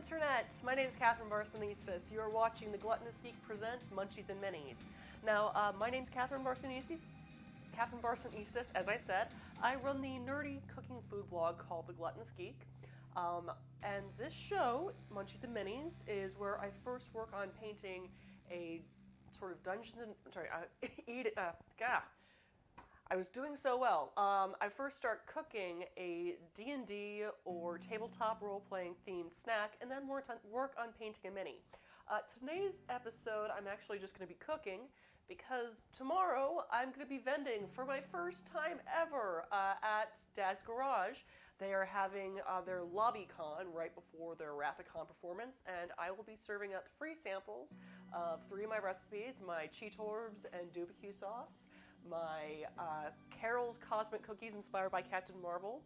Internet! My name is Catherine Barsonistas. You are watching the Gluttonous Geek present Munchies and Minis. Now, my name's Catherine Barsonistas, as I said. I run the nerdy cooking food blog called The Gluttonous Geek. And this show, Munchies and Minis, is where I first work on painting a sort of I was doing so well. I first start cooking a D&D or tabletop role-playing themed snack, and then work on painting a mini. Today's episode, I'm actually just going to be cooking, because tomorrow I'm going to be vending for my first time ever at Dad's Garage. They are having their LobbyCon right before their Wrathicon performance, and I will be serving up free samples of 3 of my recipes, my Cheetorbs and Dubicue sauce, my Carol's Cosmic Cookies inspired by Captain Marvel,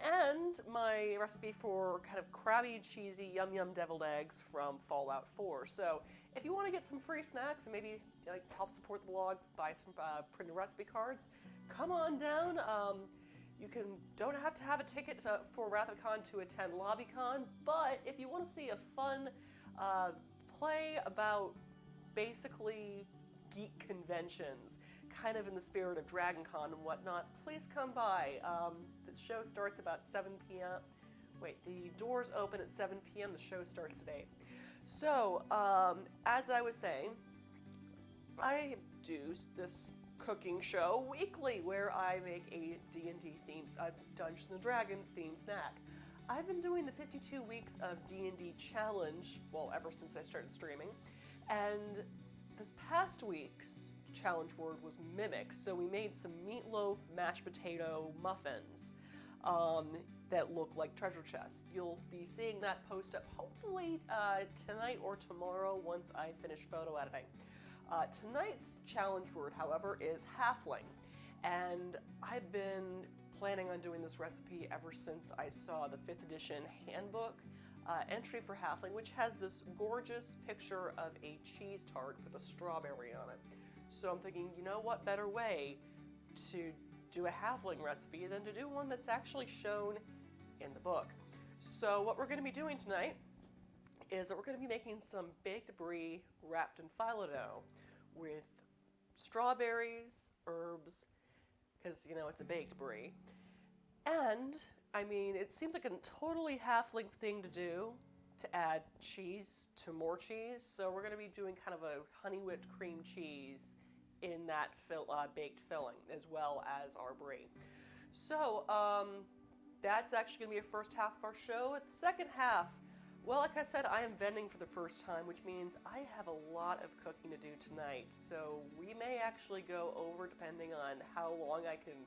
and my recipe for kind of crabby, cheesy, yum-yum deviled eggs from Fallout 4. So if you want to get some free snacks and maybe help support the blog, buy some printed recipe cards, come on down. You don't have to have a ticket for Wrathicon to attend LobbyCon, but if you want to see a fun play about basically geek conventions, kind of in the spirit of DragonCon and whatnot, please come by. The show starts about 7 p.m. Wait, the doors open at 7 p.m. The show starts at 8. So, as I was saying, I do this cooking show weekly where I make a D&D themed, Dungeons & Dragons themed snack. I've been doing the 52 weeks of D&D challenge, well, ever since I started streaming, and this past week's challenge word was mimic, so we made some meatloaf mashed potato muffins that look like treasure chests. You'll be seeing that post up hopefully tonight or tomorrow once I finish photo editing. Tonight's challenge word, however, is Halfling, and I've been planning on doing this recipe ever since I saw the 5th edition handbook entry for Halfling, which has this gorgeous picture of a cheese tart with a strawberry on it. So I'm thinking, you know what better way to do a Halfling recipe than to do one that's actually shown in the book. So what we're going to be doing tonight is that we're going to be making some baked brie wrapped in phyllo dough with strawberries, herbs, because, it's a baked brie. And, it seems like a totally Halfling thing to do, to add cheese to more cheese. So we're going to be doing kind of a honey whipped cream cheese in that baked filling, as well as our brie. So that's actually going to be the first half of our show. At the second half, well, like I said, I am vending for the first time, which means I have a lot of cooking to do tonight. So we may actually go over, depending on how long I can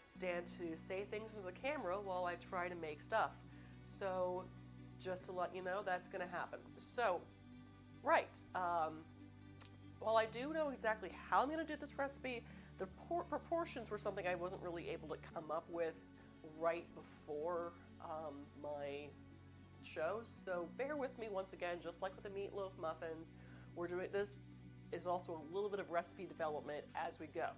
stand to say things to the camera while I try to make stuff. So just to let you know, that's going to happen. So, right, while I do know exactly how I'm going to do this recipe, the proportions were something I wasn't really able to come up with right before my show. So bear with me once again, just like with the meatloaf muffins, we're doing this is also a little bit of recipe development as we go.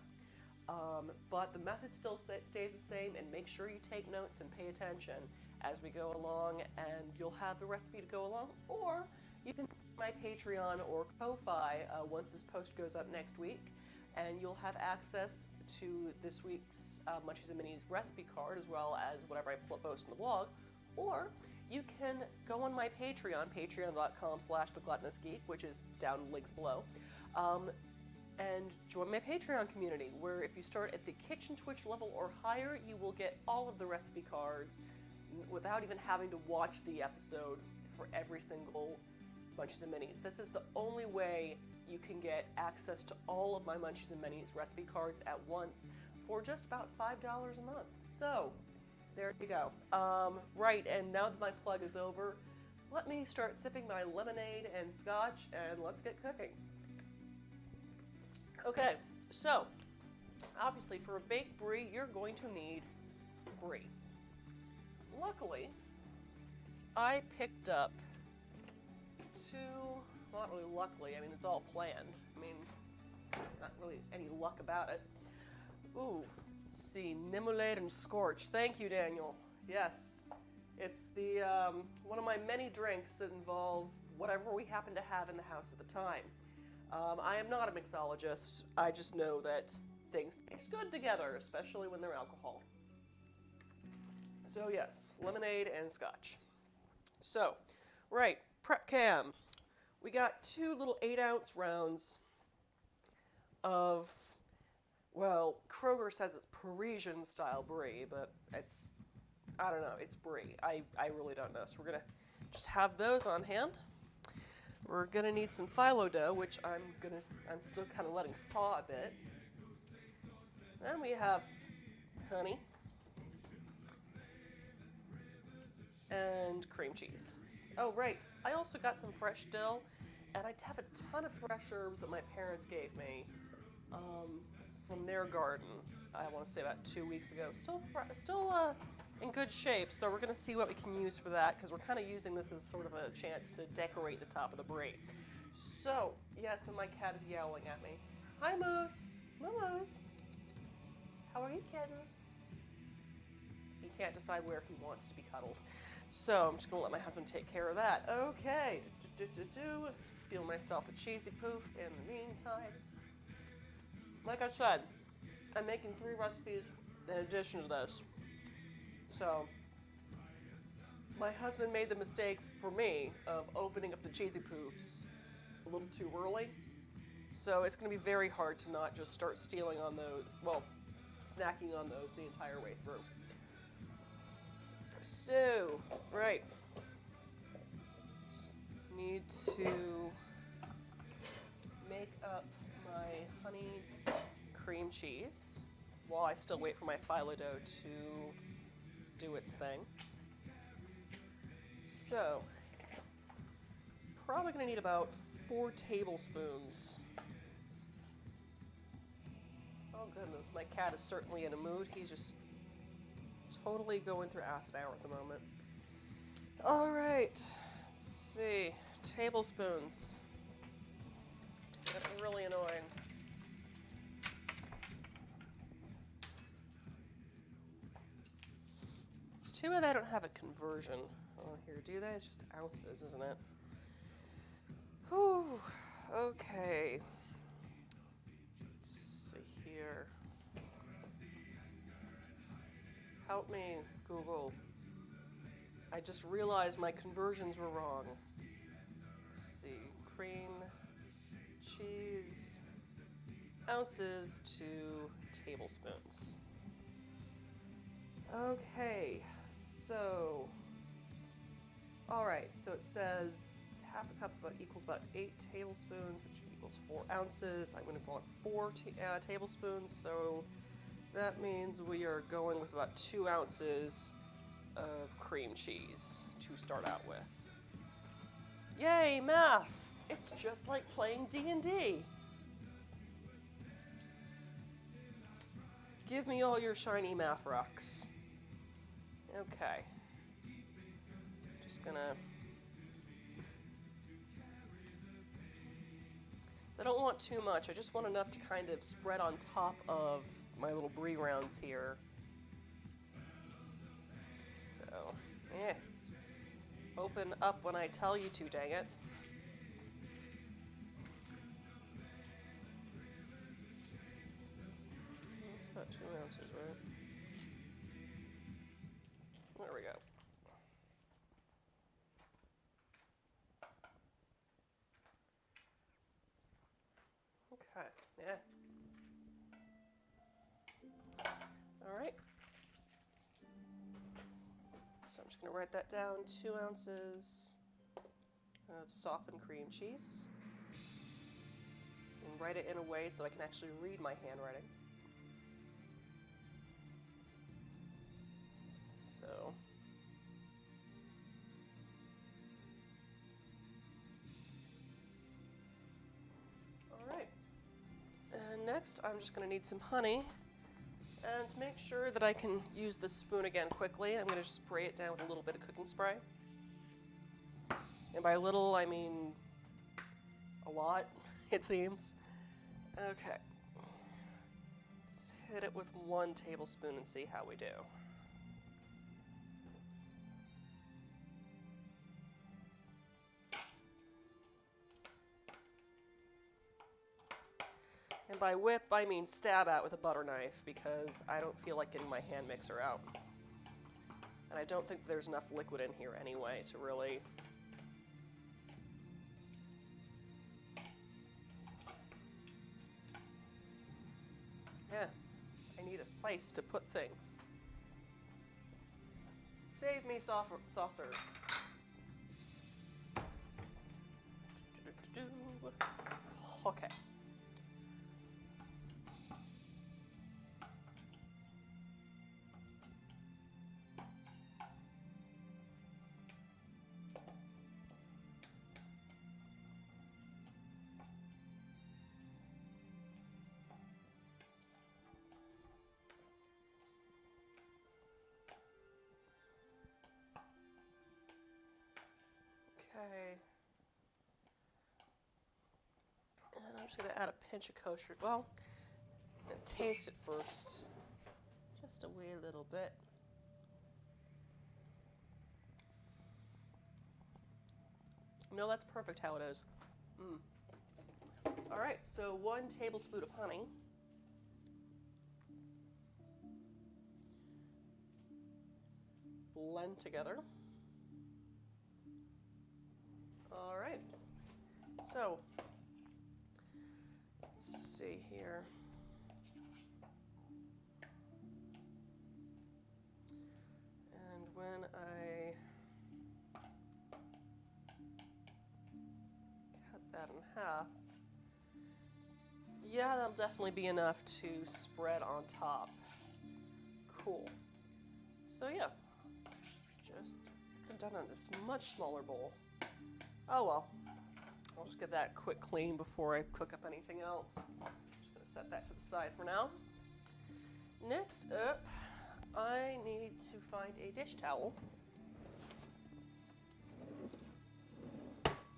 But the method still stays the same, and make sure you take notes and pay attention as we go along, and you'll have the recipe to go along, or you can my Patreon or Ko-Fi once this post goes up next week, and you'll have access to this week's Munchies and Minis recipe card, as well as whatever I post in the blog, or you can go on my Patreon, patreon.com/thegluttonousgeek, which is down in links below, and join my Patreon community, where if you start at the Kitchen Twitch level or higher, you will get all of the recipe cards without even having to watch the episode for every single Munchies and Minis. This is the only way you can get access to all of my Munchies and Minis recipe cards at once for just about $5 a month. So, there you go. Right, and now that my plug is over, let me start sipping my lemonade and scotch, and let's get cooking. Okay, so, obviously for a baked brie, you're going to need brie. Luckily, I picked up well, not really luckily, it's all planned. Not really any luck about it. Ooh, let's see, Nimulade and Scorch. Thank you, Daniel. Yes, It's the one of my many drinks that involve whatever we happen to have in the house at the time. I am not a mixologist. I just know that things taste good together, especially when they're alcohol. So yes, lemonade and scotch. So, right, prep cam. We got 2 little 8-ounce rounds of, well, Kroger says it's Parisian style Brie, but it's, I don't know, it's Brie. I really don't know. So we're gonna just have those on hand. We're gonna need some phyllo dough, which I'm still kind of letting thaw a bit. Then we have honey and cream cheese. Oh, right. I also got some fresh dill, and I have a ton of fresh herbs that my parents gave me from their garden. I want to say about 2 weeks ago. Still in good shape, so we're going to see what we can use for that, because we're kind of using this as sort of a chance to decorate the top of the Brie. So, yes, and my cat is yowling at me. Hi, Moose. Moose. How are you, kitten? He can't decide where he wants to be cuddled. So I'm just going to let my husband take care of that. Okay. Steal myself a cheesy poof in the meantime. Like I said, I'm making 3 recipes in addition to this. So my husband made the mistake for me of opening up the cheesy poofs a little too early. So it's going to be very hard to not just start stealing on those, well, snacking on those the entire way through. So, right. Need to make up my honeyed cream cheese while I still wait for my phyllo dough to do its thing. So, probably going to need about 4 tablespoons. Oh goodness, my cat is certainly in a mood. He's just totally going through acid hour at the moment. All right, let's see. Tablespoons. It's getting really annoying. It's too bad I don't have a conversion. Oh, here, do they? It's just ounces, isn't it? Whew. Okay. Let's see here. Help me, Google. I just realized my conversions were wrong. Let's see. Cream, cheese, ounces to tablespoons. Okay, so, all right, so it says half a cup equals about 8 tablespoons, which equals 4 ounces. I'm going to want 4 tablespoons, so that means we are going with about 2 ounces of cream cheese to start out with. Yay, math! It's just like playing D&D. Give me all your shiny math rocks. Okay. Just gonna... So I don't want too much. I just want enough to kind of spread on top of my little Brie rounds here. So, open up when I tell you to, dang it. That's about 2 ounces, right? There we go. Okay, yeah. All right. So I'm just going to write that down. 2 ounces of softened cream cheese. And write it in a way so I can actually read my handwriting. So... Alright. And next, I'm just going to need some honey. And to make sure that I can use this spoon again quickly, I'm going to just spray it down with a little bit of cooking spray. And by little, I mean a lot, it seems. Okay. Let's hit it with 1 tablespoon and see how we do. And by whip, I mean stab at with a butter knife, because I don't feel like getting my hand mixer out. And I don't think there's enough liquid in here anyway to really... Yeah, I need a place to put things. Save me, saucer. Okay. Okay. And I'm just going to add a pinch of kosher. Well, I'm going to taste it first. Just a wee little bit. No, that's perfect how it is. All right, so 1 tablespoon of honey. Blend together. All right, so let's see here. And when I cut that in half, yeah, that'll definitely be enough to spread on top. Cool. So yeah, just could have done that in this much smaller bowl. Oh well, I'll just get that quick clean before I cook up anything else. Just gonna set that to the side for now. Next up, I need to find a dish towel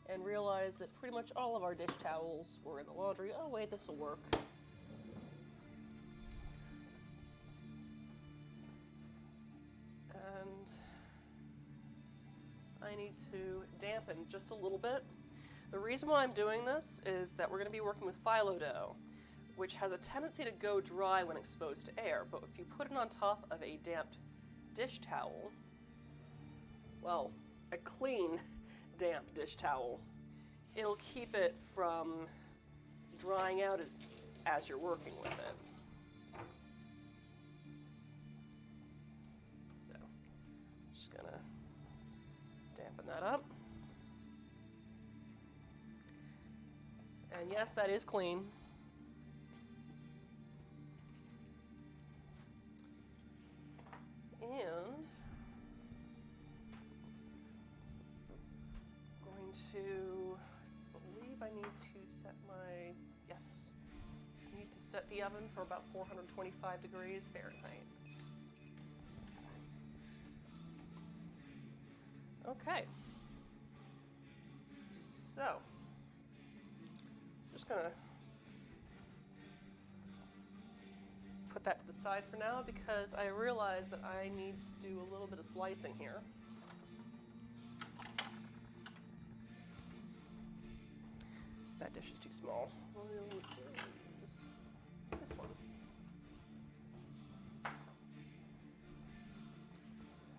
and realize that pretty much all of our dish towels were in the laundry. Oh wait, this will work. And I need to dampen just a little bit. The reason why I'm doing this is that we're going to be working with phyllo dough, which has a tendency to go dry when exposed to air, but if you put it on top of a damp dish towel, well, a clean damp dish towel, it'll keep it from drying out as you're working with it. So, just gonna dampen that up. And yes, that is clean. And going to, I believe I need to set my, yes, I need to set the oven for about 425 degrees Fahrenheit. Okay. So, just gonna put that to the side for now because I realize that I need to do a little bit of slicing here. That dish is too small. We'll use this one.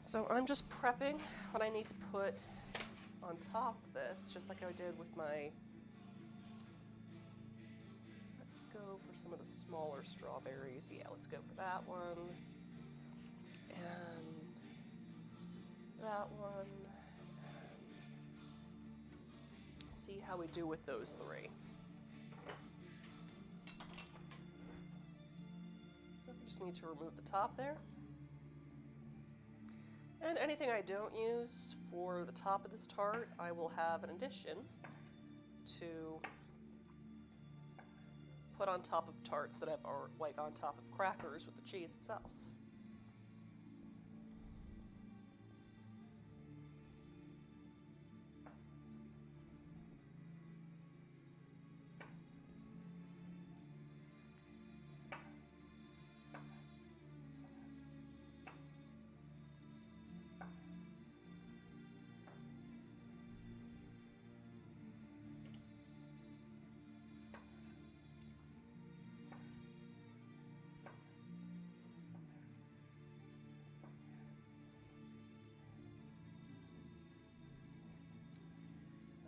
So I'm just prepping what I need to put on top of this, just like I did with my... Let's go for some of the smaller strawberries. Yeah, let's go for that one. And that one. And see how we do with those 3. So I just need to remove the top there. And anything I don't use for the top of this tart, I will have an addition to put on top of tarts that are like on top of crackers with the cheese itself.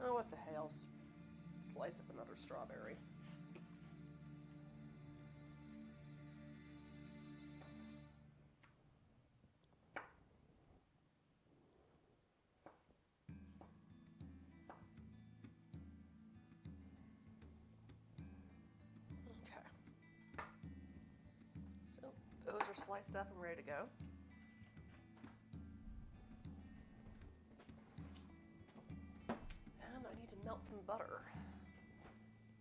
Oh, what the hell? Slice up another strawberry. So those are sliced up and ready to go. And I need to melt some butter.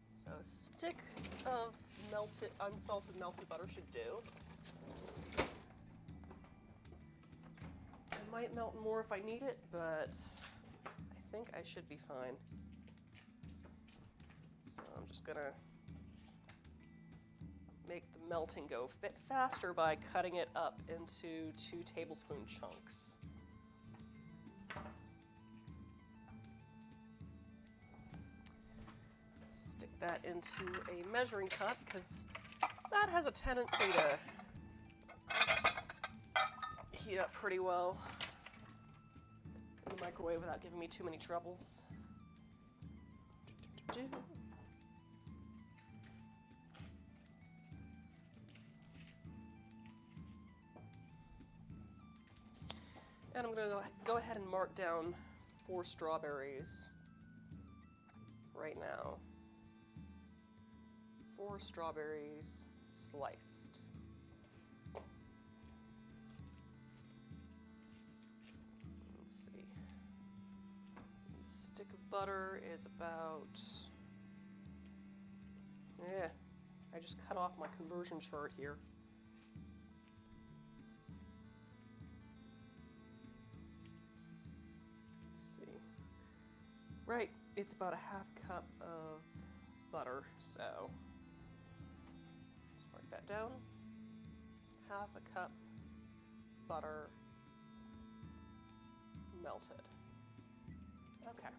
So a stick of unsalted melted butter should do. I might melt more if I need it, but I think I should be fine. So I'm just gonna make the melting go a bit faster by cutting it up into 2 tablespoon chunks. Stick that into a measuring cup because that has a tendency to heat up pretty well in the microwave without giving me too many troubles. And I'm going to go ahead and mark down 4 strawberries right now. 4 strawberries sliced. Let's see. A stick of butter is about... Yeah, I just cut off my conversion chart here. Right, it's about a half cup of butter, so just mark that down. Half a cup butter melted. Okay.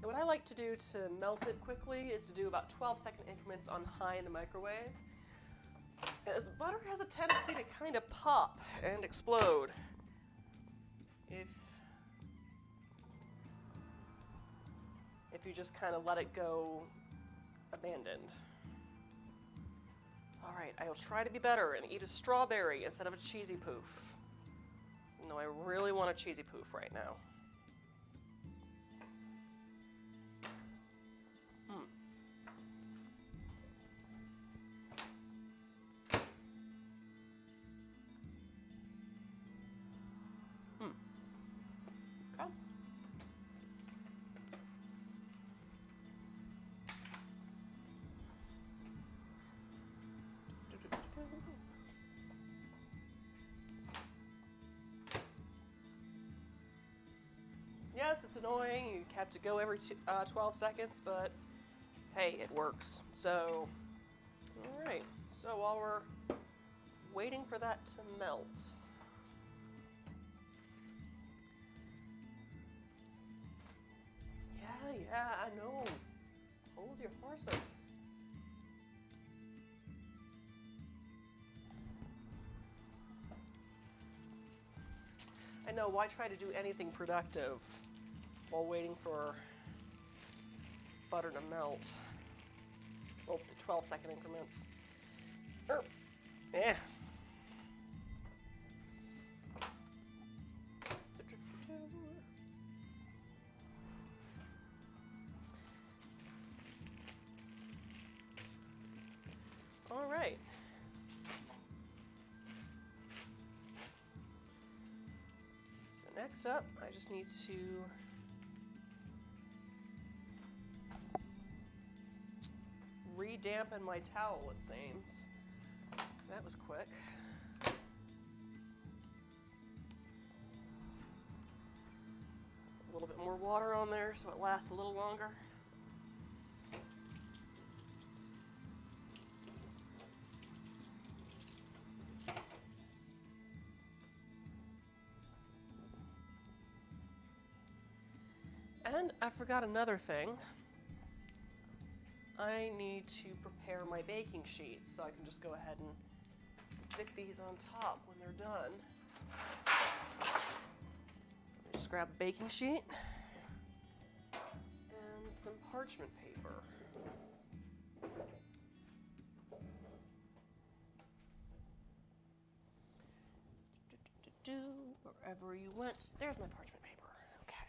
And what I like to do to melt it quickly is to do about 12-second increments on high in the microwave. As butter has a tendency to kind of pop and explode if you just kind of let it go abandoned. All right, I will try to be better and eat a strawberry instead of a cheesy poof. No, I really want a cheesy poof right now. Yes, it's annoying. You have to go every 12 seconds, but hey, it works. So, all right. So while we're waiting for that to melt, yeah, I know. Hold your horses. I know, why try to do anything productive while waiting for butter to melt? Well, 12-second increments. Yeah. All right. So next up, I just need to re-dampen my towel, it seems. That was quick. Let's put a little bit more water on there so it lasts a little longer. And I forgot another thing. I need to prepare my baking sheet, so I can just go ahead and stick these on top when they're done. Just grab a baking sheet and some parchment paper. Wherever you went, there's my parchment paper. Okay.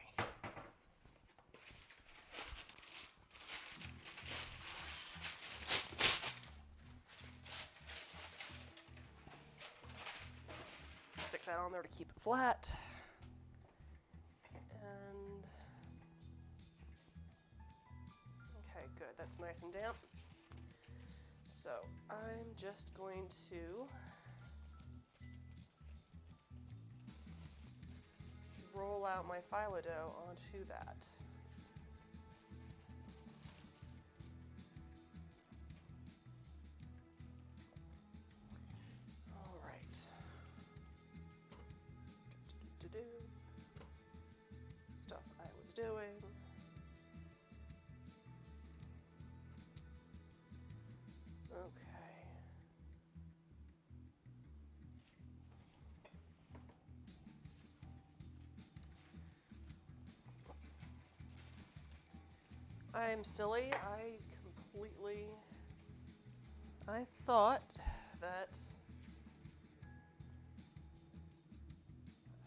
Stick that on there to keep it flat. And okay, good. That's nice and damp. So I'm just going to roll out my phyllo dough onto that. All right. Stuff I was doing. Okay. I'm silly. I thought that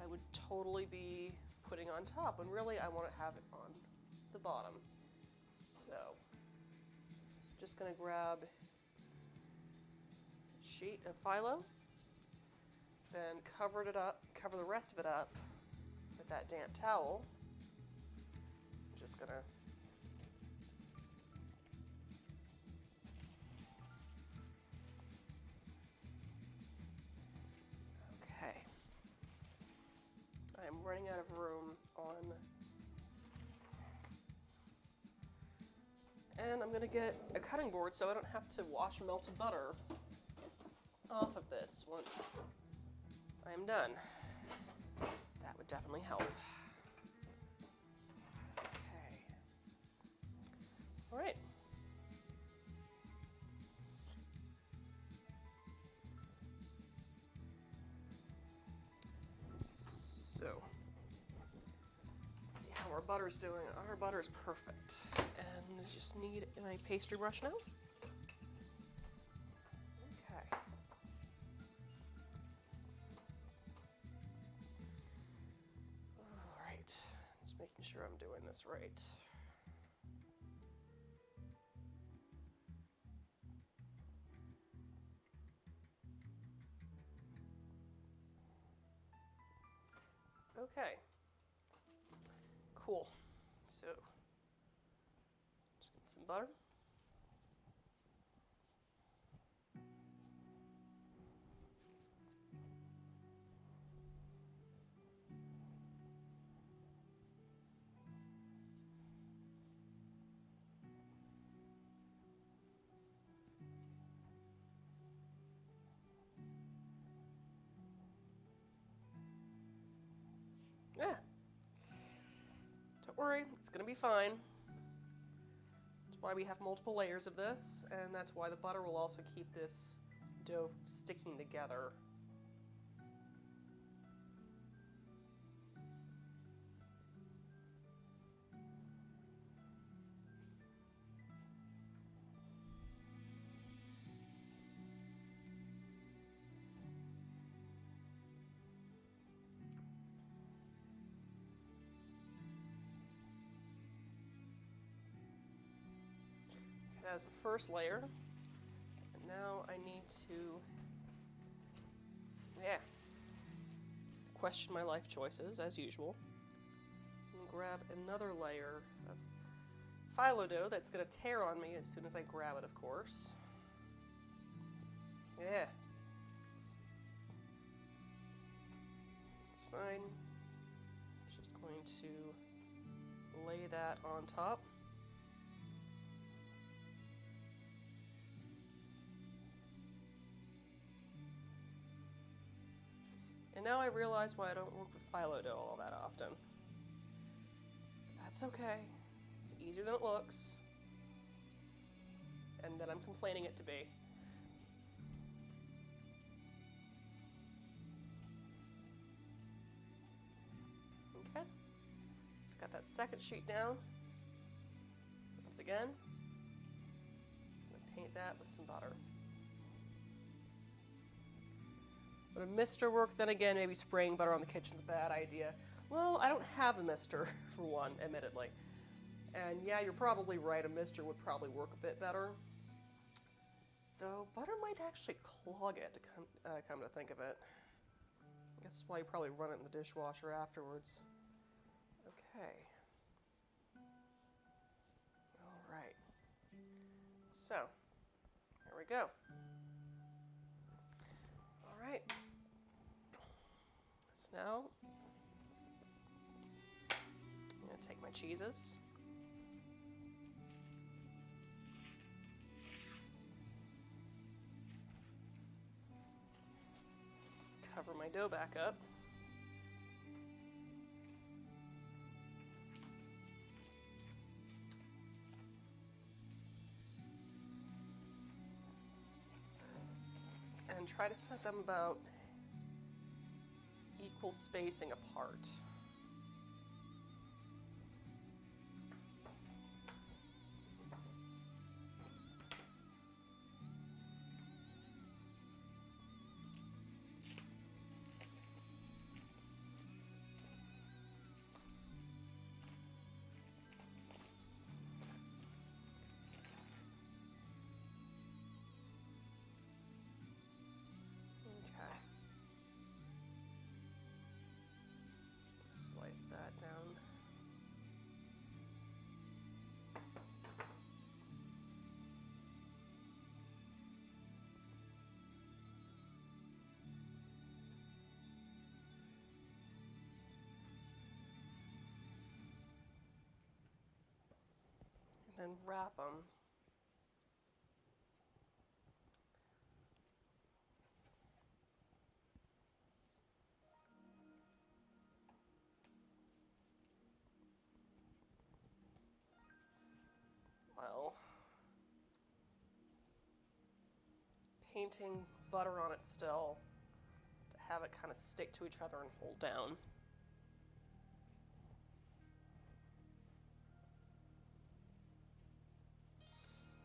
I would totally be putting on top, when really I want to have it on the bottom. So, just gonna grab a sheet of phyllo, then cover the rest of it up with that damp towel. I'm just gonna I'm running out of room and I'm going to get a cutting board so I don't have to wash melted butter off of this once I am done. That would definitely help. Okay. All right. So, see how our butter's doing. Our butter's perfect. And I just need my pastry brush now. Okay. All right. Just making sure I'm doing this right. Okay, cool. So, just get some butter. Yeah. Don't worry, it's gonna be fine. That's why we have multiple layers of this, and that's why the butter will also keep this dough sticking together. As a first layer, and now I need to, question my life choices as usual, and grab another layer of phyllo dough that's going to tear on me as soon as I grab it, of course. Yeah, it's fine. Just going to lay that on top. And now I realize why I don't work with phyllo dough all that often. That's okay. It's easier than it looks. And that I'm complaining it to be. Okay. It's got that second sheet down. Once again, I'm going to paint that with some butter. Would a mister work? Then again, maybe spraying butter on the kitchen's a bad idea. Well, I don't have a mister, for one, admittedly. And yeah, you're probably right, a mister would probably work a bit better. Though butter might actually clog it, to come to think of it. I guess that's why you probably run it in the dishwasher afterwards. Okay. All right. So, there we go. All right. So now, I'm going to take my cheeses. Cover my dough back up. And try to set them about equal spacing apart. Slice that down. And then wrap them. Well, painting butter on it still to have it kind of stick to each other and hold down.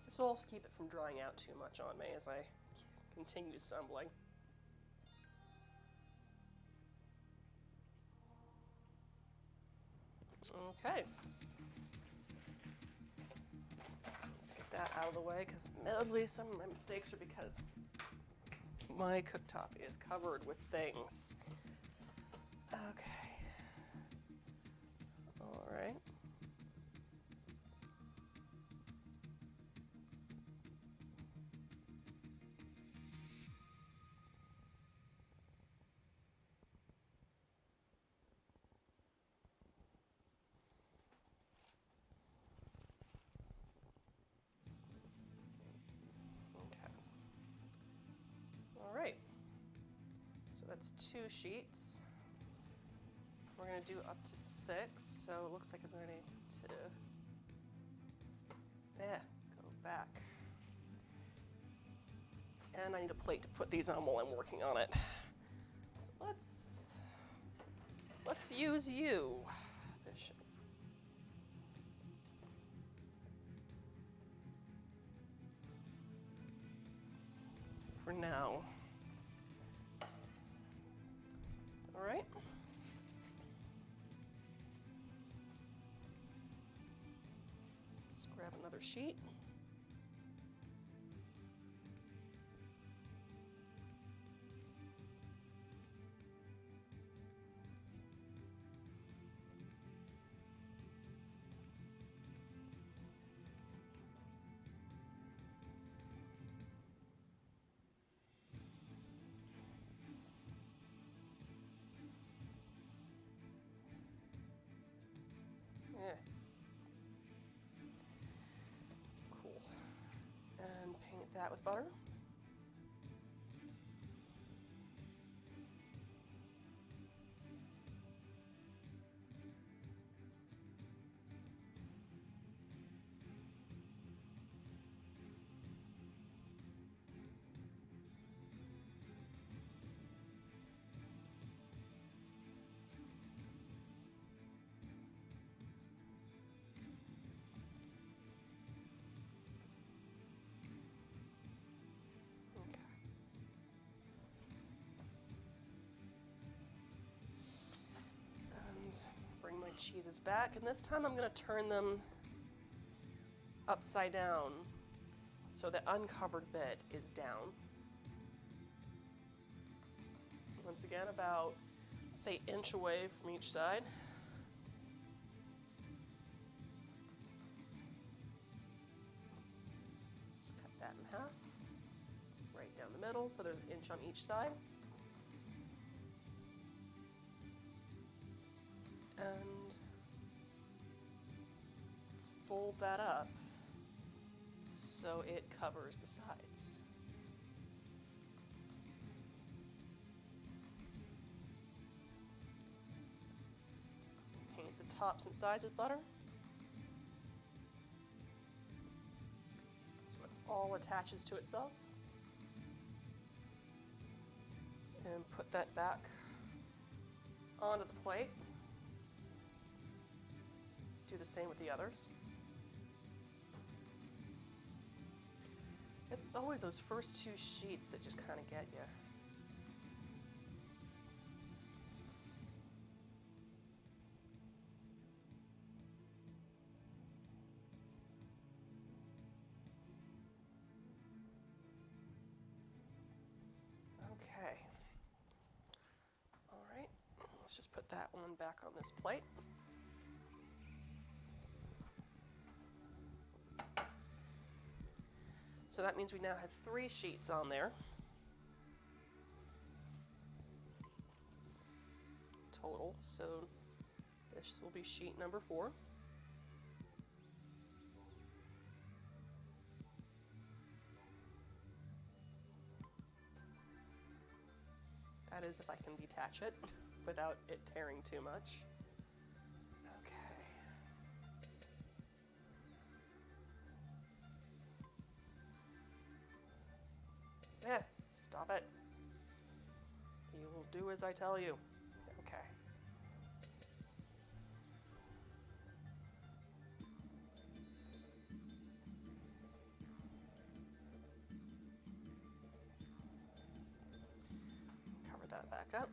This will also keep it from drying out too much on me as I continue assembling. Okay. Let's get that out of the way, because admittedly some of my mistakes are because my cooktop is covered with things. Okay. All right. So that's 2 sheets. We're going to do up to 6, so it looks like I'm going to need to go back. And I need a plate to put these on while I'm working on it. So let's use you. For now. All right. Let's grab another sheet. Cool. And paint that with butter. cheeses back, and this time I'm going to turn them upside down so the uncovered bit is down. Once again, about, say, inch away from each side. Just cut that in half, right down the middle, so there's an inch on each side. And fold that up so it covers the sides. Paint the tops and sides with butter so it all attaches to itself. And put that back onto the plate. Do the same with the others. It's always those first two sheets that just kind of get you. Okay. All right. Let's just put that one back on this plate. So that means we now have 3 sheets on there. Total, so this will be sheet number 4. That is if I can detach it without it tearing too much. Yeah, stop it. You will do as I tell you. Okay. Cover that back up.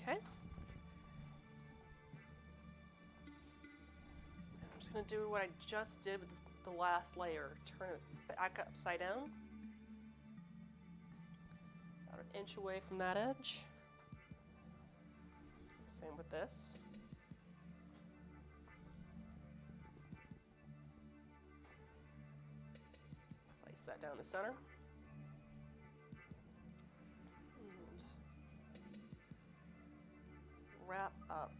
Okay. I'm just going to do what I just did with the last layer. Turn it back upside down. About an inch away from that edge. Same with this. Place that down the center. Wrap up.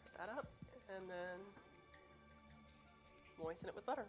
Wrap that up and then moisten it with butter.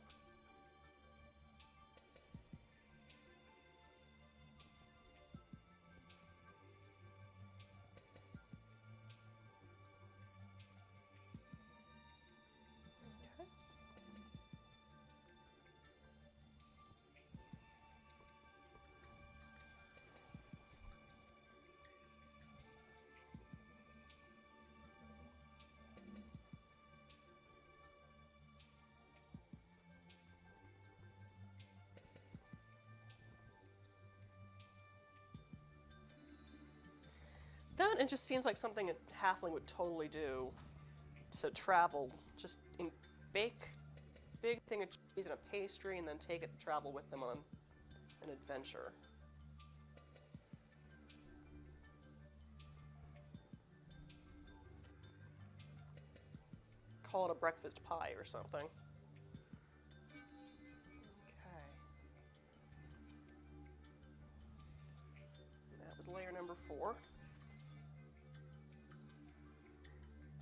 That, it just seems like something a halfling would totally do. So travel, just bake big thing of cheese in a pastry and then take it and travel with them on an adventure. call it a breakfast pie or something. Okay. That was layer number 4.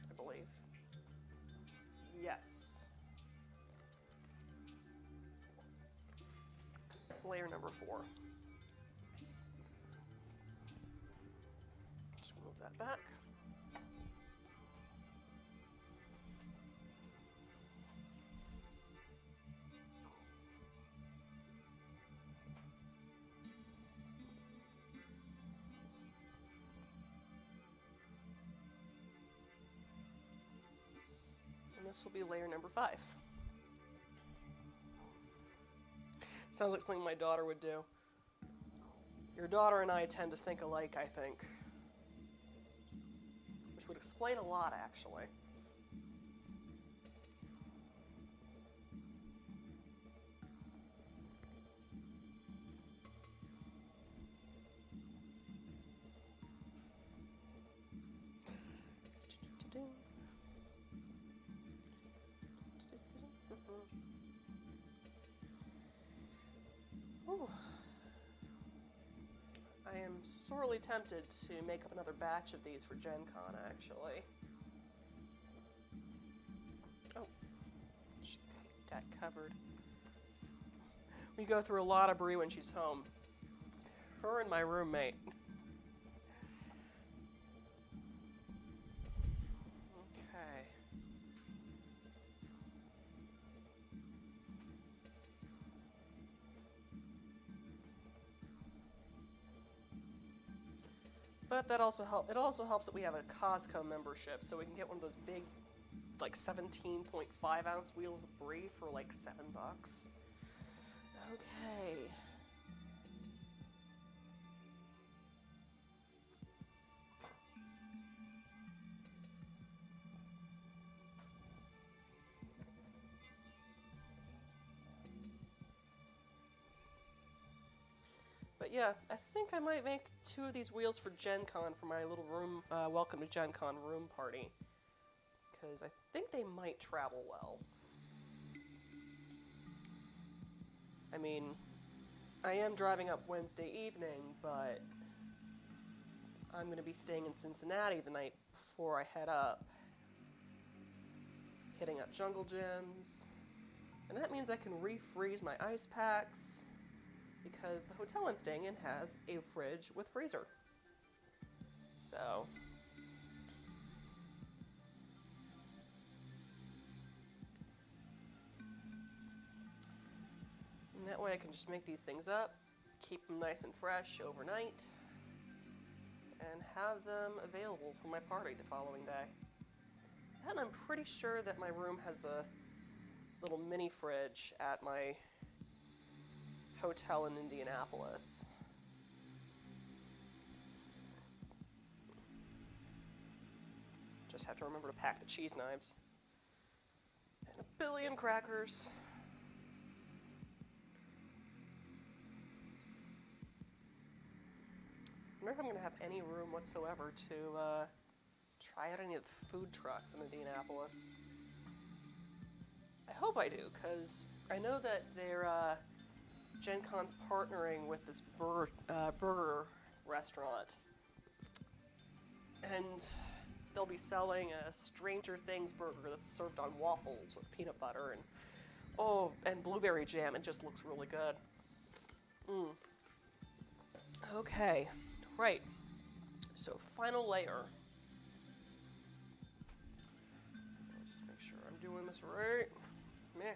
I believe. Yes. Layer number 4. Just move that back. And this will be layer number 5. Sounds like something my daughter would do. Your daughter and I tend to think alike, I think. Which would explain a lot, actually. Ooh. I am sorely tempted to make up another batch of these for Gen Con, actually. Oh, got covered. We go through a lot of Brie when she's home. Her and my roommate. Okay. But that also helps. It also helps that we have a Costco membership, so we can get one of those big, like 17.5 ounce wheels of Brie for like $7. Okay. But yeah, I think I might make 2 of these wheels for Gen Con for my little room, welcome to Gen Con room party. Because I think they might travel well. I mean, I am driving up Wednesday evening, but I'm going to be staying in Cincinnati the night before I head up. Hitting up Jungle Gyms. And that means I can refreeze my ice packs, because the hotel I'm staying in has a fridge with freezer. So, and that way I can just make these things up, keep them nice and fresh overnight, and have them available for my party the following day. And I'm pretty sure that my room has a little mini fridge at my hotel in Indianapolis. Just have to remember to pack the cheese knives. And a billion crackers. I wonder if I'm going to have any room whatsoever to try out any of the food trucks in Indianapolis. I hope I do, because I know that they're Gen Con's partnering with this burger restaurant, and they'll be selling a Stranger Things burger that's served on waffles with peanut butter and blueberry jam. It just looks really good. Okay, right. So final layer. Let's just make sure I'm doing this right. Meh.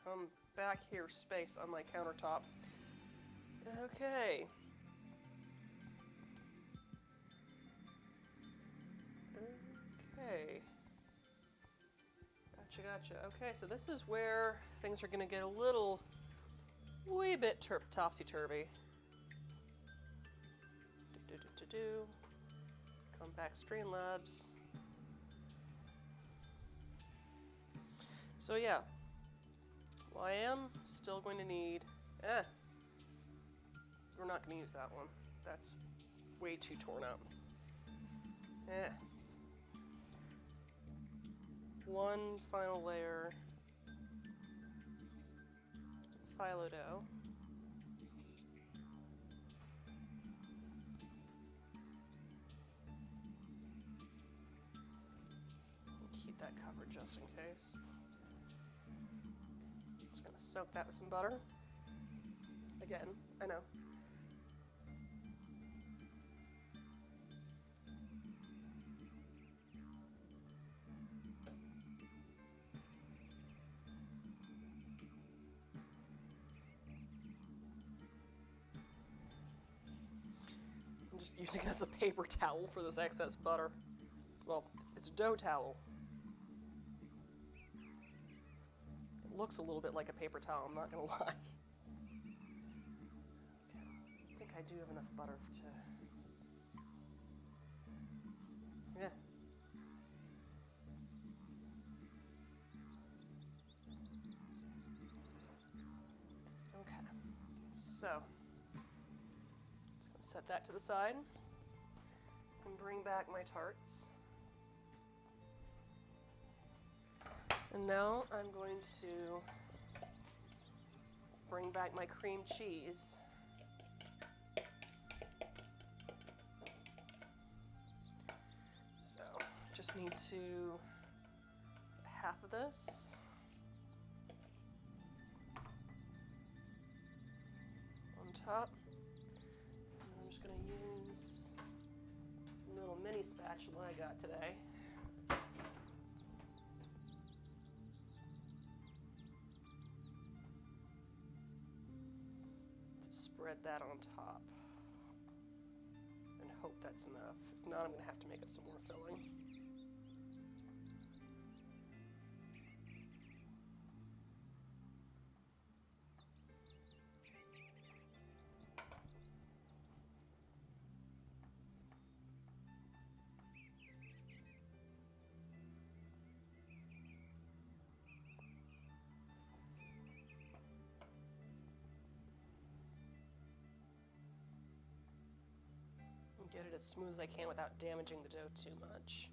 Come back here, space on my countertop. Okay. Okay. Gotcha. Okay, so this is where things are going to get a wee bit topsy-turvy. Come back, Streamlabs. So yeah. Well, I am still going to need... We're not going to use that one. That's way too torn up. one final layer phyllo dough. Keep that covered just in case. Just gonna soak that with some butter. Again, I know. I'm just using it as a paper towel for this excess butter. Well, it's a dough towel. It looks a little bit like a paper towel, I'm not gonna lie. Okay. I think I do have enough butter to... Yeah. Okay. So, just gonna set that to the side and bring back my tarts. And now I'm going to bring back my cream cheese. So, just need to half of this. On top. And I'm just going to use a little mini spatula I got today. Spread that on top and hope that's enough. If not, I'm going to have to make up some more filling. Get it as smooth as I can without damaging the dough too much.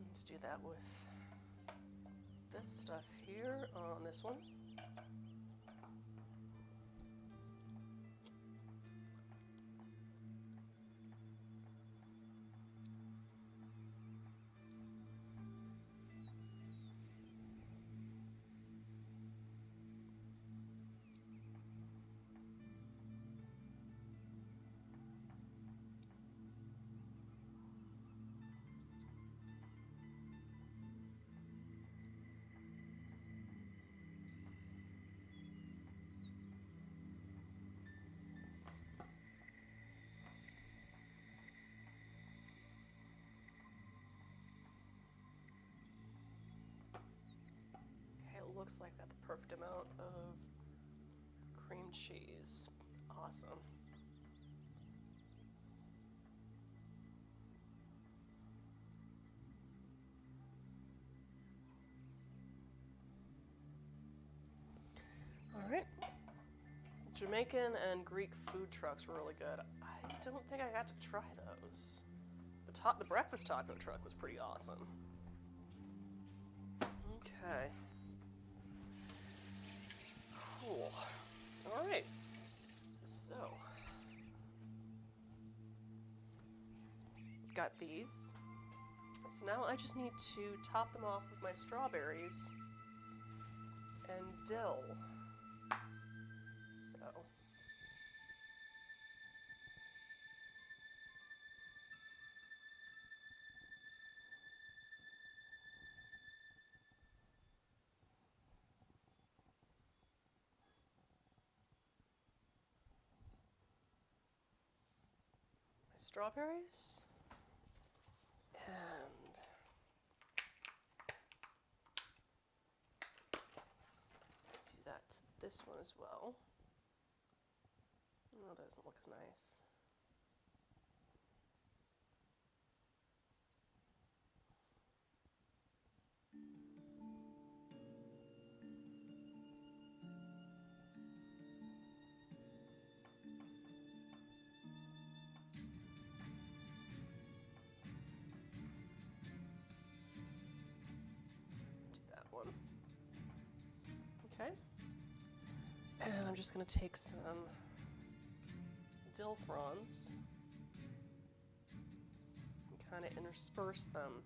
Let's do that with this stuff here on this one. Looks like got the perfect amount of cream cheese. Awesome. All right. Jamaican and Greek food trucks were really good. I don't think I got to try those. The breakfast taco truck was pretty awesome. Okay. Cool. All right. So, got these. So now I just need to top them off with my strawberries and dill. So, strawberries, and do that to this one as well. Oh, that doesn't look as nice. Okay. And I'm just going to take some dill fronds and kind of intersperse them.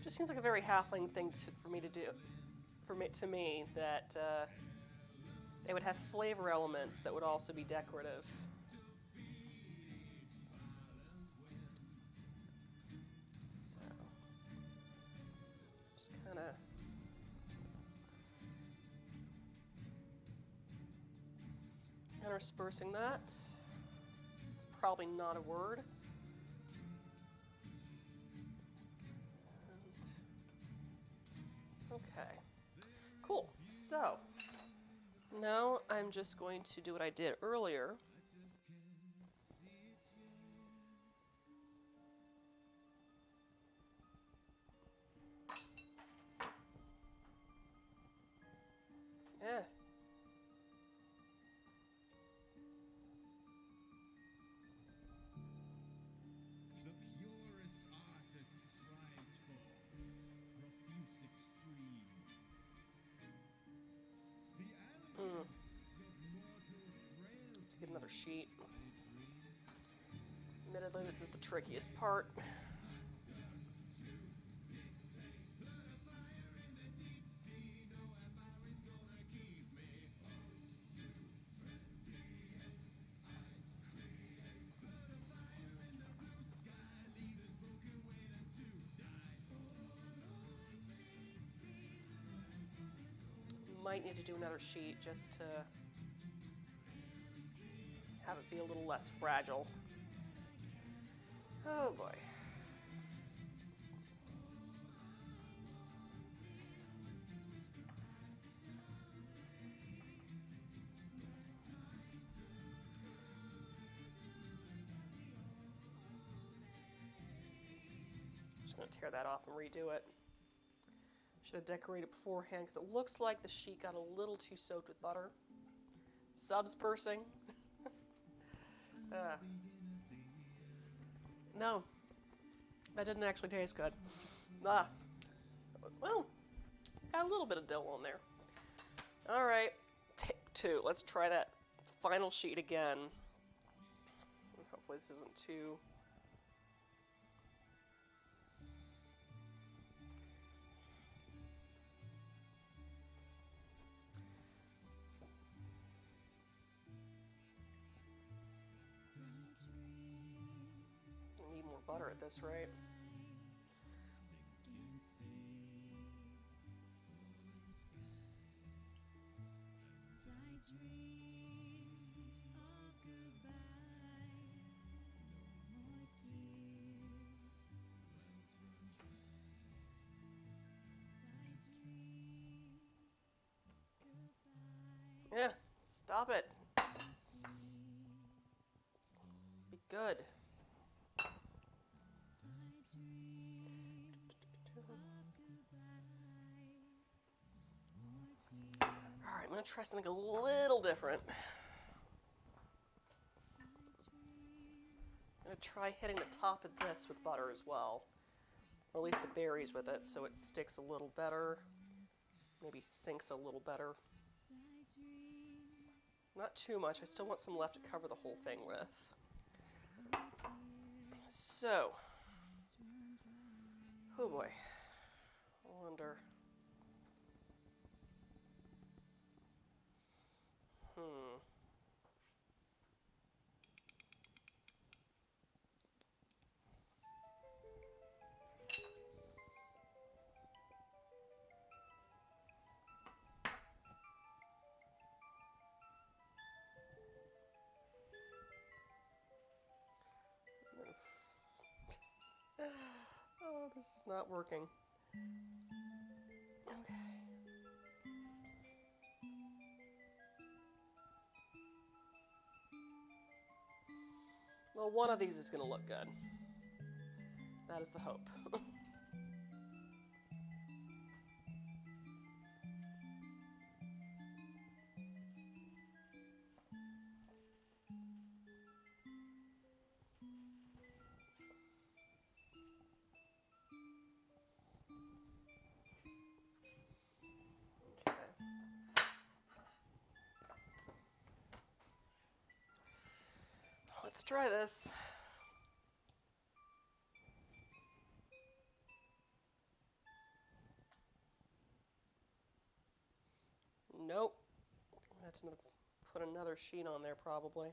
Just seems like a very halfling thing for me to do. To me, that they would have flavor elements that would also be decorative. So, just kind of interspersing that. It's probably not a word. Okay, cool. So now I'm just going to do what I did earlier. Yeah. Let's get another sheet. Admittedly, this is the trickiest part. Might need to do another sheet just to have it be a little less fragile. Oh boy. Just gonna tear that off and redo it. Should have decorated beforehand because it looks like the sheet got a little too soaked with butter. Subspersing. No, that didn't actually taste good. Well, got a little bit of dill on there. All right, take two. Let's try that final sheet again. Hopefully this isn't too... I need more butter at this rate. Yeah, stop it. Be good. Alright, I'm going to try something a little different. I'm going to try hitting the top of this with butter as well. Or at least the berries with it, so it sticks a little better. Maybe sinks a little better. Not too much. I still want some left to cover the whole thing with. So. Oh boy. I wonder. Oh, this is not working. Okay. Well, one of these is going to look good. That is the hope. Okay. Let's try this. Nope. I have to put another sheet on there probably.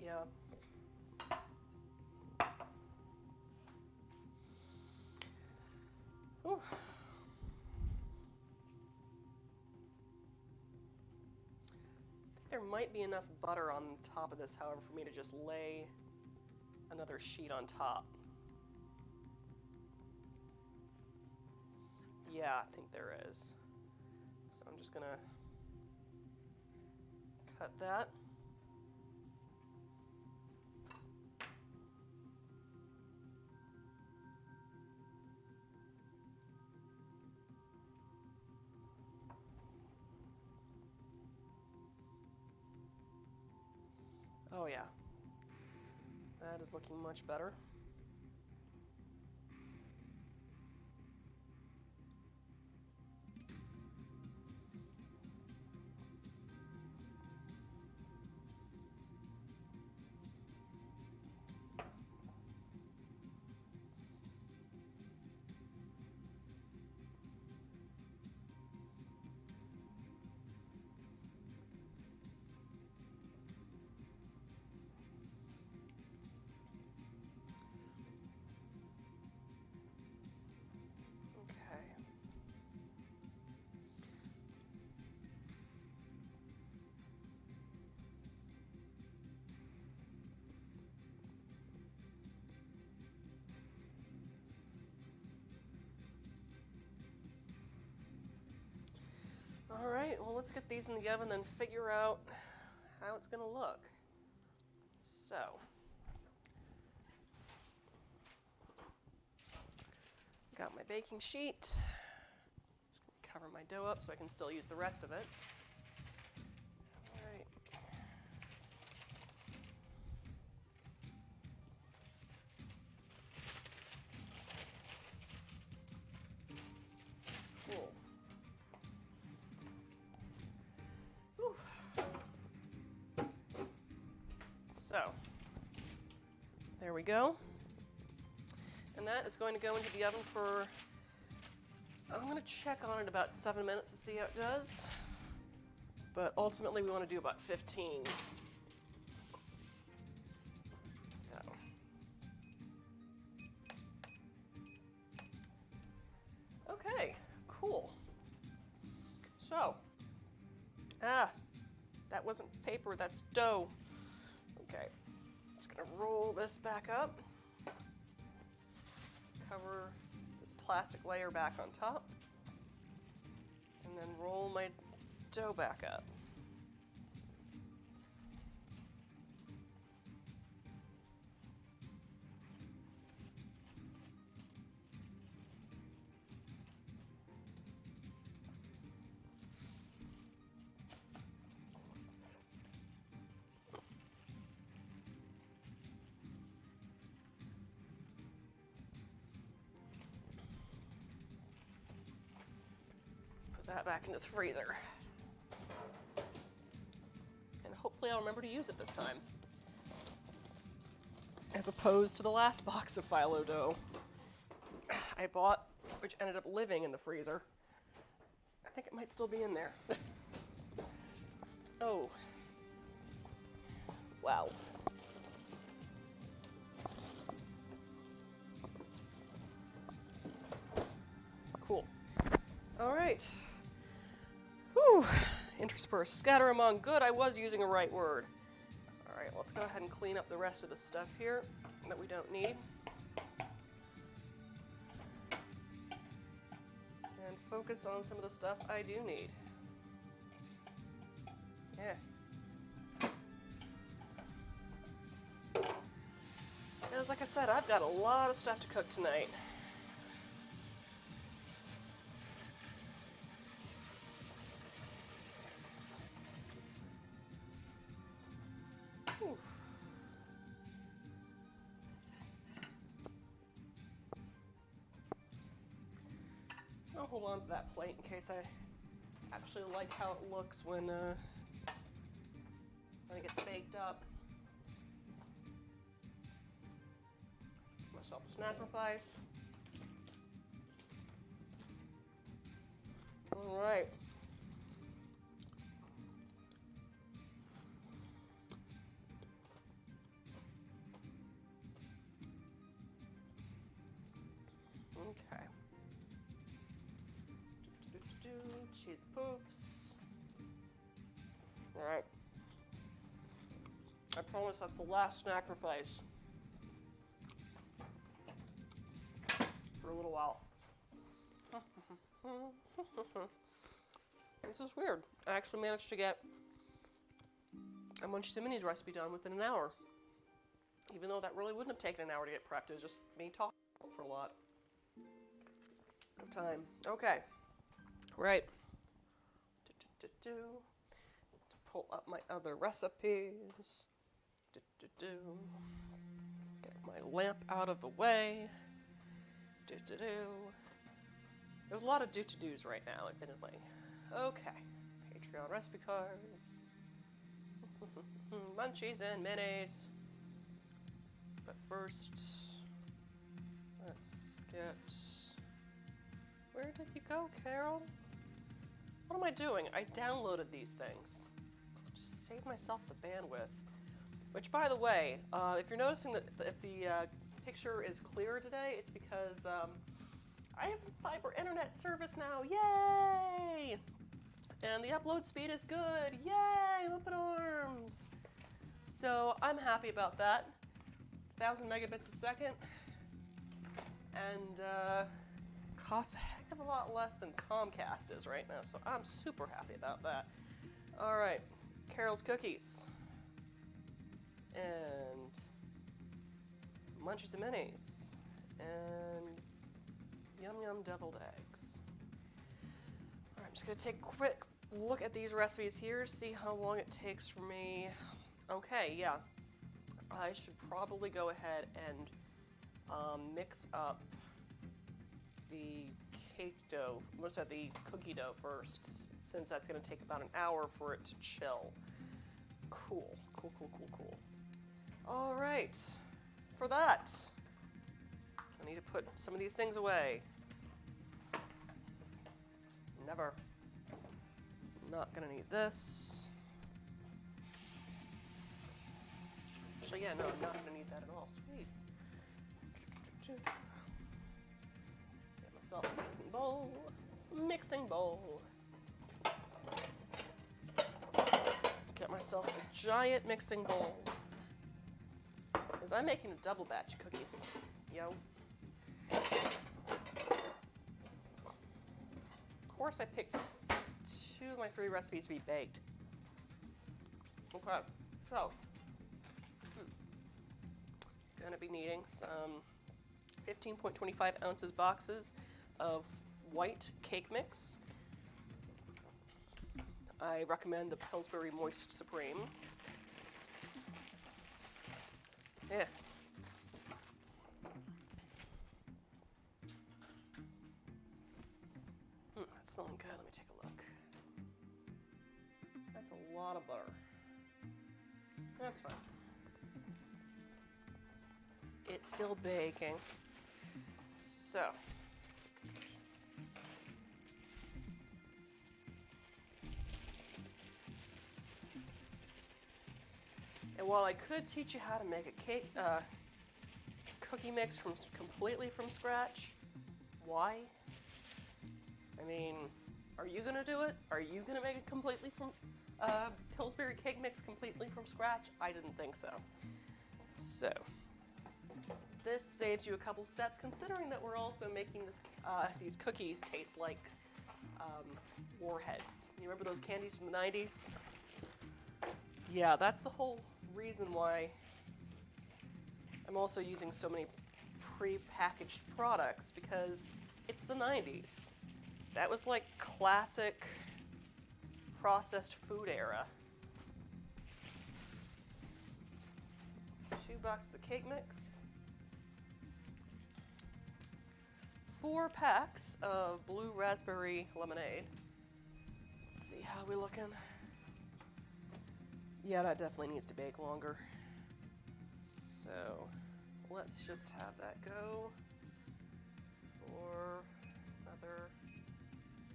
Yeah. Whew. There might be enough butter on top of this, however, for me to just lay another sheet on top. Yeah, I think there is. So I'm just gonna cut that. Oh yeah, that is looking much better. Okay. All right, well, let's get these in the oven and figure out how it's going to look. So, got my baking sheet. Just gonna cover my dough up so I can still use the rest of it. All right. Cool. Whew. So, there we go. And that is going to go into the oven for, I'm going to check on it about 7 minutes to see how it does. But ultimately we want to do about 15. So. Okay, cool. So, that wasn't paper, that's dough. Okay, just gonna roll this back up. Cover this plastic layer back on top. And then roll my dough back up. That back into the freezer. And hopefully I'll remember to use it this time. As opposed to the last box of phyllo dough I bought, which ended up living in the freezer. I think it might still be in there. Oh. Wow. Cool. All right. Whew. Intersperse. Scatter among. Good, I was using a right word. All right, let's go ahead and clean up the rest of the stuff here that we don't need. And focus on some of the stuff I do need. Yeah. As like I said, I've got a lot of stuff to cook tonight. Whew. I'll hold on to that plate in case I actually like how it looks when it gets baked up. Myself a sacrifice. All right. Okay. Cheese poofs. All right. I promise that's the last sacrifice for a little while. This is weird. I actually managed to get a Munchies and Minis recipe done within an hour. Even though that really wouldn't have taken an hour to get prepped. It was just me talking for a lot of time. Okay. Right. To pull up my other recipes. Get my lamp out of the way. There's a lot of do-to-dos right now, admittedly. Okay. Patreon recipe cards. Munchies and Minis. But first, let's get... Where did you go, Carol? What am I doing? I downloaded these things. Just saved myself the bandwidth. Which, by the way, if you're noticing that if the picture is clearer today, it's because I have fiber internet service now. Yay! And the upload speed is good. Yay! Up in arms. So I'm happy about that. 1,000 megabits a second. And costs a heck of a lot less than Comcast is right now. So I'm super happy about that. All right. Carol's Cookies. And Munchies and Minis. And Yum Yum Deviled Eggs. All right, I'm just going to take a quick look at these recipes here, see how long it takes for me. Okay, yeah. I should probably go ahead and mix up the cake dough, the cookie dough first, since that's going to take about an hour for it to chill. Cool. All right, for that, I need to put some of these things away. Never. Not gonna need this. Actually, yeah, no, I'm not gonna need that at all. Sweet. Get myself a mixing bowl. Get myself a giant mixing bowl. Because I'm making a double batch of cookies. Yo. Of course, I picked 2 of my 3 recipes to be baked. Okay, so gonna be needing some 15.25 ounces boxes of white cake mix. I recommend the Pillsbury Moist Supreme. Yeah. That's smelling good. Let me take a look. That's a lot of butter. That's fine. It's still baking. So. And while I could teach you how to make a cake, cookie mix completely from scratch, why? I mean, are you gonna do it? Are you gonna make it completely from Pillsbury cake mix completely from scratch? I didn't think so. So this saves you a couple steps, considering that we're also making these cookies taste like Warheads. You remember those candies from the 90s? Yeah, that's the whole reason why I'm also using so many pre-packaged products, because it's the 90s. That was like classic processed food era. 2 boxes of cake mix. 4 packs of blue raspberry lemonade. Let's see how we looking. Yeah, that definitely needs to bake longer. So let's just have that go for another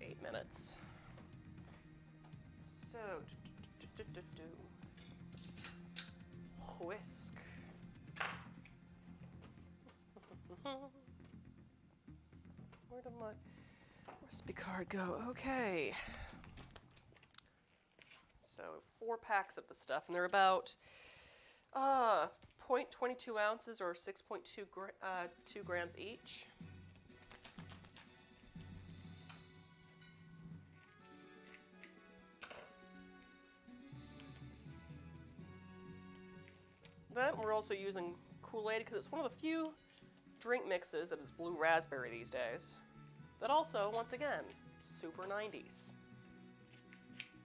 8 minutes. So, whisk. Where did my recipe card go? Okay. So 4 packs of the stuff, and they're about 0.22 ounces or 6.2 2 grams each. Then we're also using Kool-Aid because it's one of the few drink mixes that is blue raspberry these days. But also, once again, super 90s.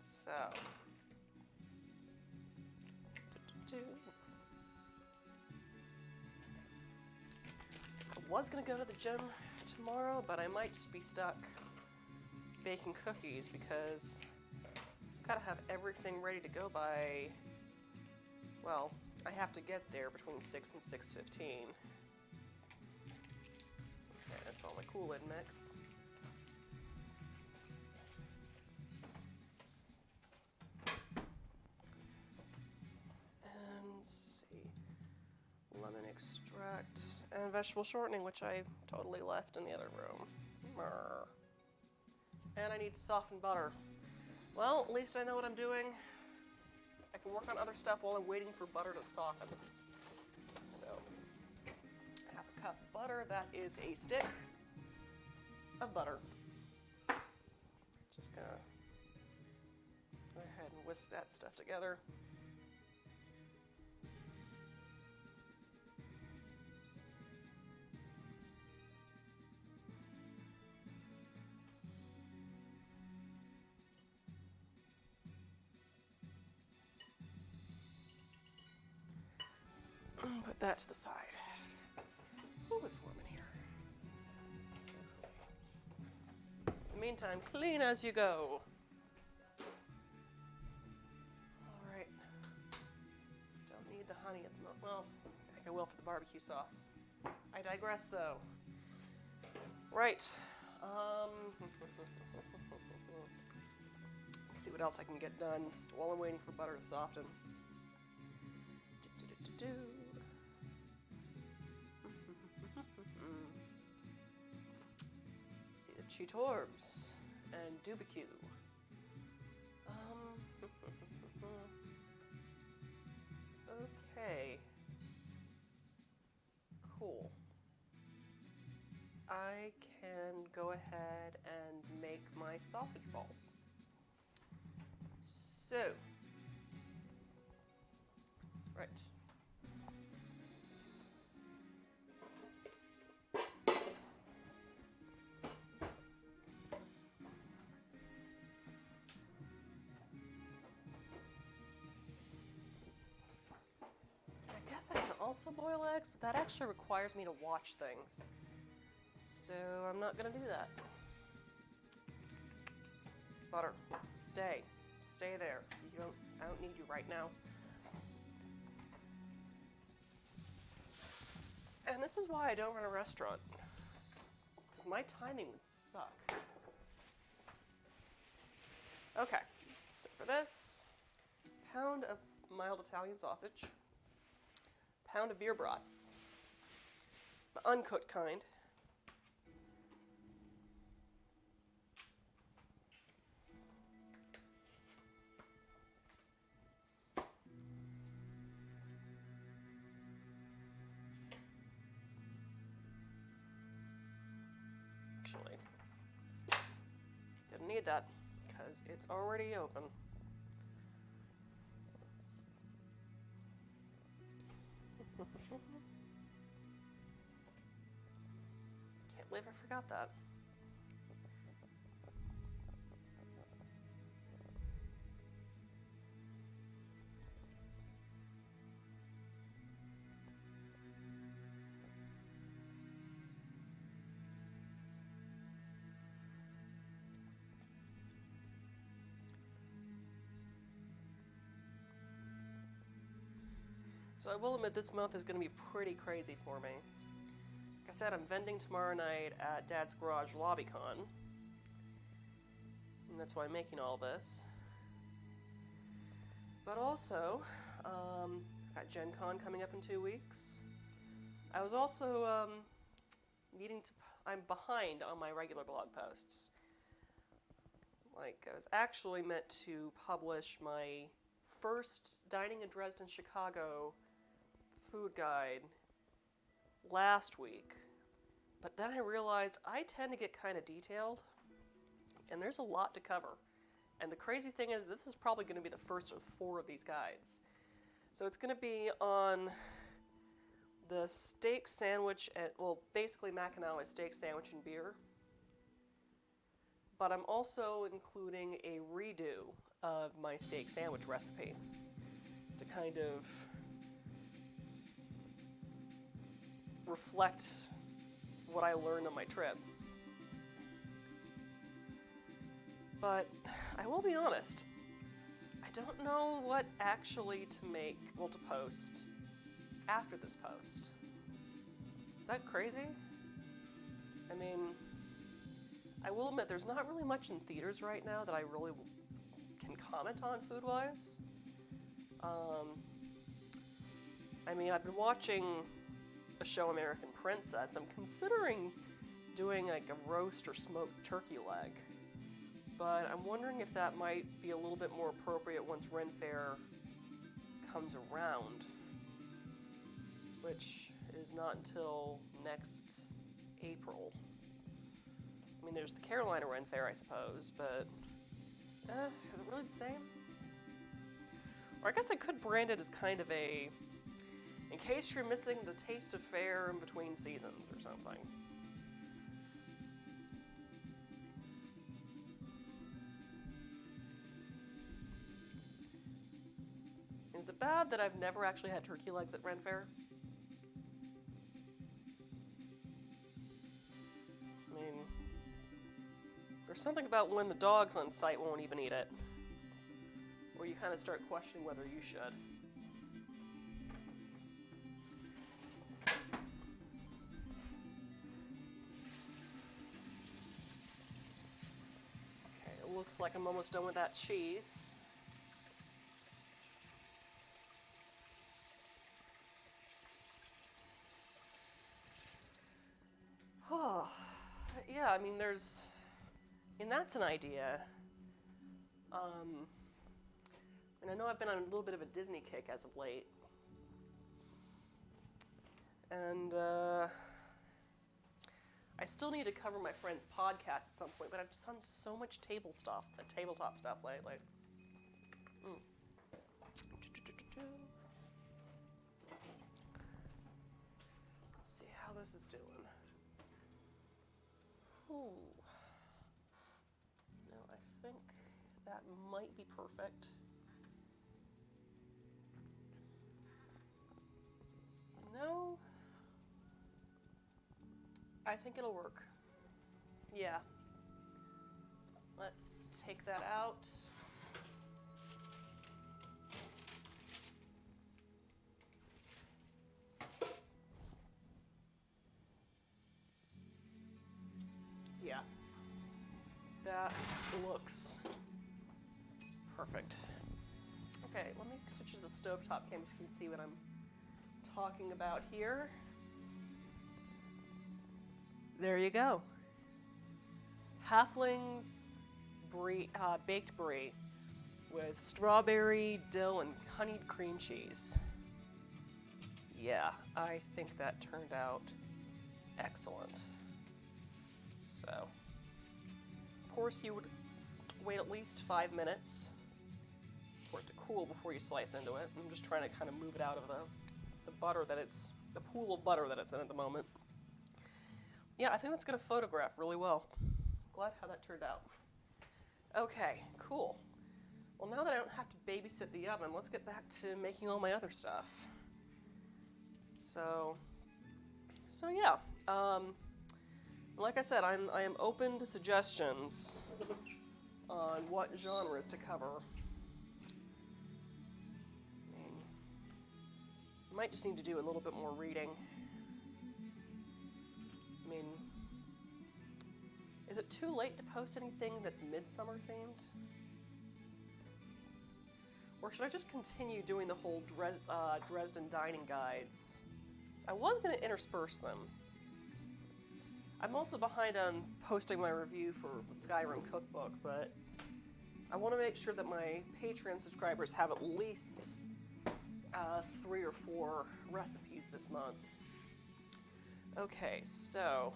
So. I was gonna go to the gym tomorrow, but I might just be stuck baking cookies because I've gotta have everything ready to go by, well, I have to get there between 6 and 6:15. Okay, that's all my Kool-Aid mix. And let's see, lemon extract and vegetable shortening, which I totally left in the other room. Brr. And I need softened butter. Well, at least I know what I'm doing. I can work on other stuff while I'm waiting for butter to soften. So, half a cup of butter. That is a stick of butter. Just gonna go ahead and whisk that stuff together. Put that to the side. Oh, it's warm in here. In the meantime, clean as you go. All right. Don't need the honey at the moment. Well, I think I will for the barbecue sauce. I digress, though. Right. Let's see what else I can get done while I'm waiting for butter to soften. See the Cheetos and Dubicue. Okay. Cool. I can go ahead and make my sausage balls. So, right. I guess I can also boil eggs, but that actually requires me to watch things. So I'm not gonna do that. Butter, stay there. I don't need you right now. And this is why I don't run a restaurant, because my timing would suck. Okay, so for this, pound of mild Italian sausage, pound of beer brats, the uncooked kind. Actually, didn't need that because it's already open. Can't believe I forgot that. So I will admit this month is going to be pretty crazy for me. Like I said, I'm vending tomorrow night at Dad's Garage LobbyCon. And that's why I'm making all this. But also, I've got Gen Con coming up in 2 weeks. I was also I'm behind on my regular blog posts. Like, I was actually meant to publish my first Dining in Dresden, Chicago food guide last week, but then I realized I tend to get kind of detailed, and there's a lot to cover. And the crazy thing is, this is probably going to be the first of 4 of these guides. So it's going to be on the steak sandwich, basically Mackinawa steak sandwich and beer. But I'm also including a redo of my steak sandwich recipe to kind of reflect what I learned on my trip. But I will be honest, I don't know what actually to post after this post. Is that crazy? I mean, I will admit there's not really much in theaters right now that I really can comment on food-wise. I mean, I've been watching a show, American Princess. I'm considering doing like a roast or smoked turkey leg. But I'm wondering if that might be a little bit more appropriate once Ren Fair comes around, which is not until next April. I mean, there's the Carolina Ren Fair, I suppose, but is it really the same? Or I guess I could brand it as kind of a, in case you're missing the taste of fair in between seasons or something. Is it bad that I've never actually had turkey legs at Ren Fair? I mean, there's something about when the dogs on site won't even eat it, where you kind of start questioning whether you should. Okay, it looks like I'm almost done with that cheese. Oh, yeah, I mean, that's an idea. And I know I've been on a little bit of a Disney kick as of late. And I still need to cover my friend's podcast at some point, but I've just done so much tabletop stuff lately. Let's see how this is doing. Ooh. No, I think that might be perfect. No. I think it'll work. Yeah. Let's take that out. Yeah. That looks perfect. Okay, let me switch to the stovetop cam so you can see what I'm talking about here. There you go. Halfling's brie, baked brie with strawberry, dill, and honeyed cream cheese. Yeah, I think that turned out excellent. So, of course, you would wait at least 5 minutes for it to cool before you slice into it. I'm just trying to kind of move it out of the butter that it's, the pool of butter that it's in at the moment. Yeah, I think that's going to photograph really well. Glad how that turned out. Okay, cool. Well, now that I don't have to babysit the oven, let's get back to making all my other stuff. So yeah. Like I said, I am open to suggestions on what genres to cover. I mean, I might just need to do a little bit more reading. I mean, is it too late to post anything that's midsummer themed? Or should I just continue doing the whole Dresden dining guides? I was going to intersperse them. I'm also behind on posting my review for the Skyrim cookbook, but I want to make sure that my Patreon subscribers have at least 3 or 4 recipes this month. Okay, so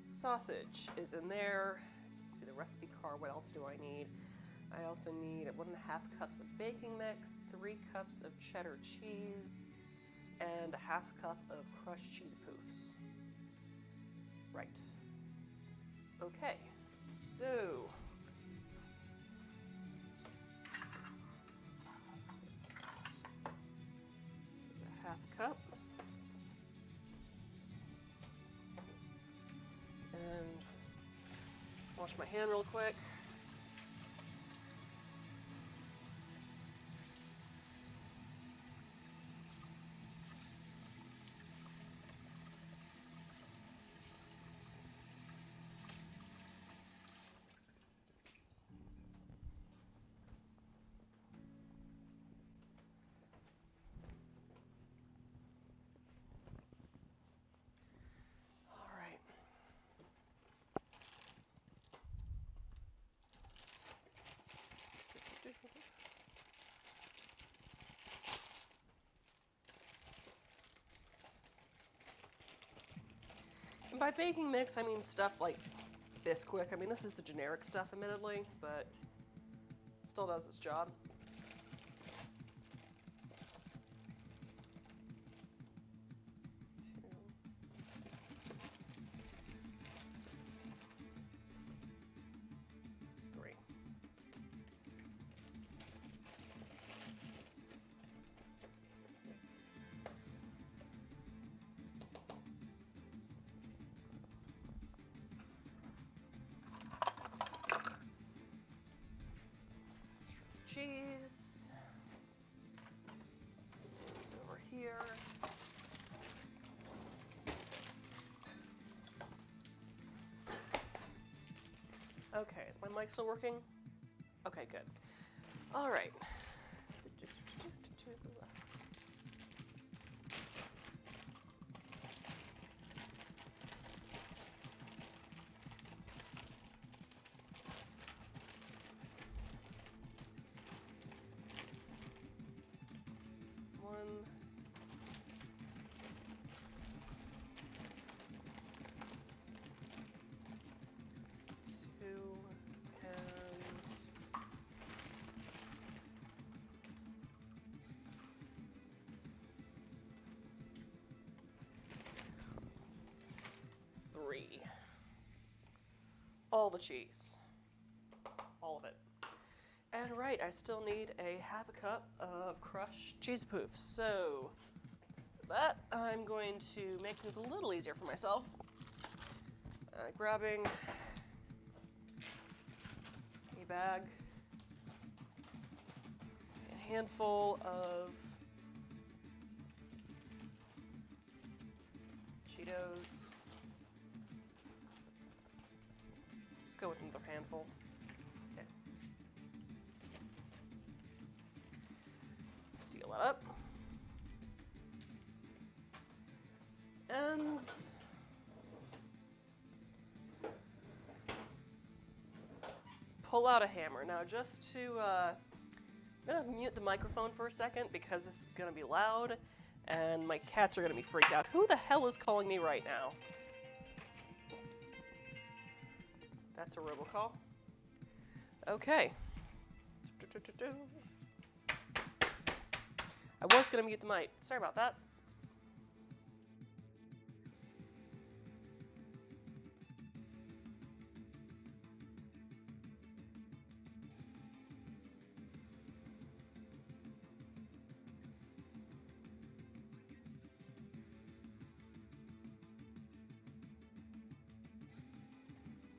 sausage is in there. Let's see the recipe card. What else do I need? I also need 1.5 cups of baking mix, 3 cups of cheddar cheese, and 1/2 cup of crushed cheese poofs. Right. Okay, so let's 1/2 cup. And wash my hand real quick. And by baking mix, I mean stuff like Bisquick. I mean, this is the generic stuff, admittedly, but it still does its job. Cheese. It's over here. Okay, is my mic still working? Okay, good. All right. All the cheese. All of it. And right, I still need 1/2 cup of crushed cheese poofs. So, for that, I'm going to make things a little easier for myself. Grabbing a bag, a handful of Cheetos. Let's go with another handful. Okay. that up. And pull out a hammer. Now just to, I'm gonna mute the microphone for a second because it's gonna be loud and my cats are gonna be freaked out. Who the hell is calling me right now? That's a robocall. Okay. I was gonna mute the mic. Sorry about that.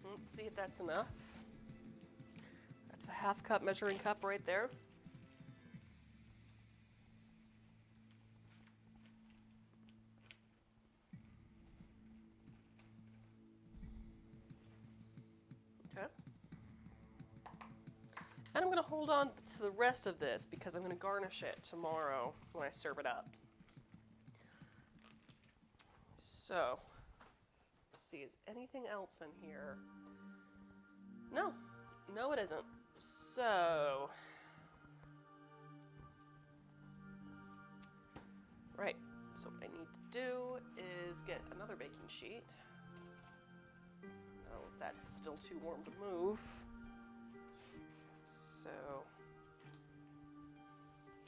Let's see if that's enough. That's a half cup measuring cup right there. Okay. And I'm going to hold on to the rest of this because I'm going to garnish it tomorrow when I serve it up. So, let's see, is anything else in here? No. No, it isn't. So, right. So what I need to do is get another baking sheet. Oh, that's still too warm to move. So,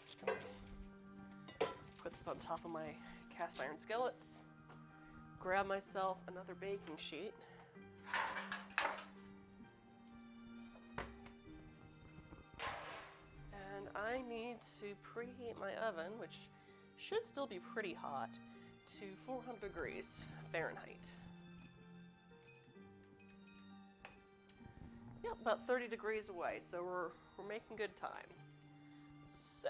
just gonna put this on top of my cast iron skillets. Grab myself another baking sheet. And I need to preheat my oven, which should still be pretty hot, to 400 degrees Fahrenheit. Yep, about 30 degrees away, so we're making good time. So,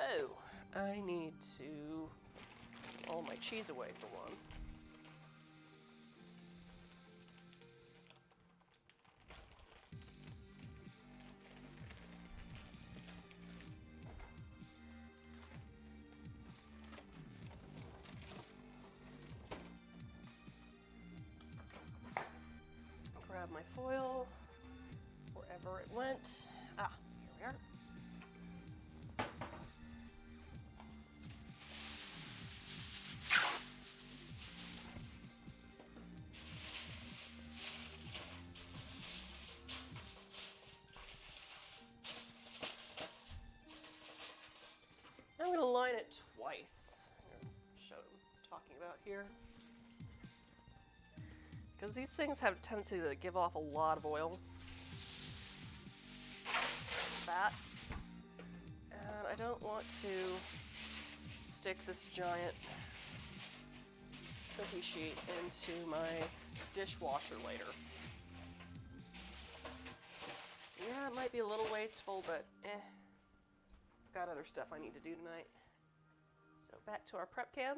I need to roll my cheese away for one. Grab my foil, wherever it went. Ah, here we are. I'm going to line it twice. I'm going to show what I'm talking about here. Because these things have a tendency to give off a lot of oil. Fat. And I don't want to stick this giant cookie sheet into my dishwasher later. Yeah, it might be a little wasteful, but got other stuff I need to do tonight. So back to our prep can.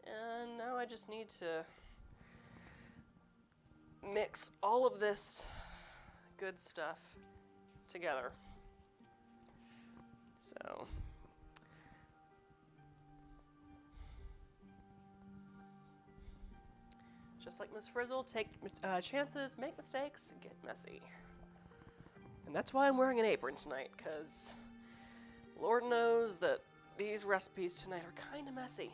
And now I just need to mix all of this good stuff together. So, just like Miss Frizzle, take chances, make mistakes, get messy. And that's why I'm wearing an apron tonight, because Lord knows that these recipes tonight are kind of messy.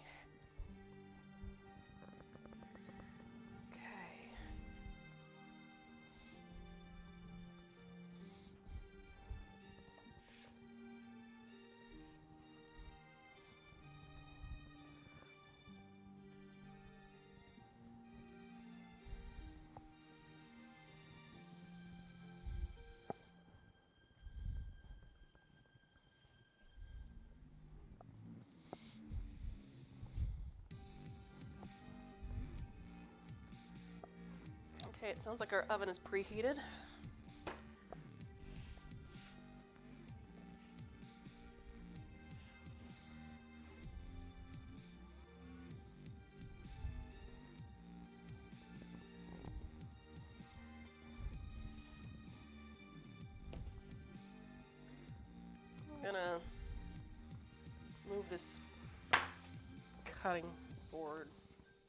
Okay, it sounds like our oven is preheated. I'm gonna this cutting board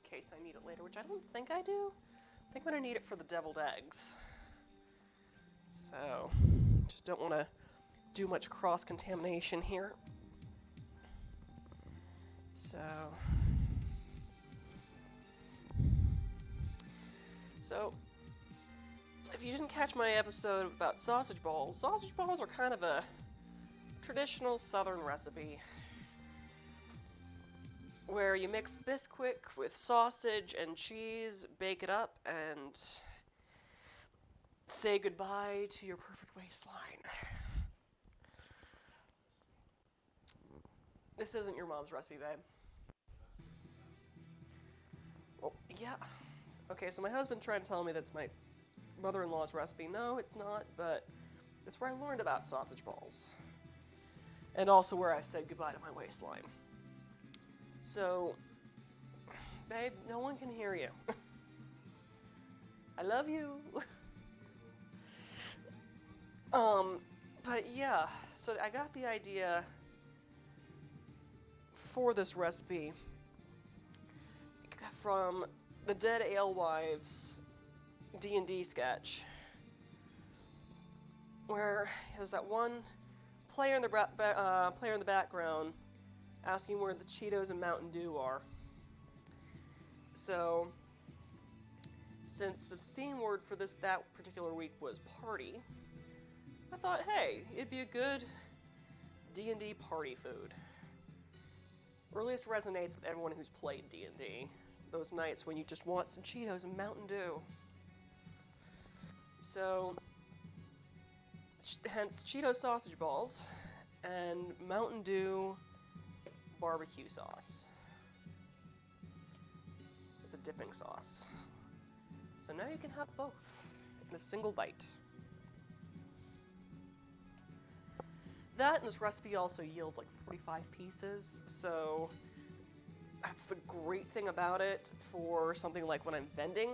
in case I need it later, which I don't think I do. I think I'm going to need it for the deviled eggs. So, just don't want to do much cross-contamination here. So, if you didn't catch my episode about sausage balls are kind of a traditional southern recipe where you mix Bisquick with sausage and cheese, bake it up, and say goodbye to your perfect waistline. This isn't your mom's recipe, babe. Well, yeah. Okay, so my husband tried to tell me that's my mother-in-law's recipe. No, it's not, but it's where I learned about sausage balls. And also where I said goodbye to my waistline. So, babe, no one can hear you. I love you. But yeah, so I got the idea for this recipe from the Dead Alewives D&D sketch, where there's that one player in the background asking where the Cheetos and Mountain Dew are. So, since the theme word for that particular week was party, I thought, hey, it'd be a good D&D party food. Or at least resonates with everyone who's played D&D. Those nights when you just want some Cheetos and Mountain Dew. So, hence Cheeto sausage balls and Mountain Dew barbecue sauce. It's a dipping sauce. So now you can have both in a single bite. That and this recipe also yields like 45 pieces, so that's the great thing about it for something like when I'm vending.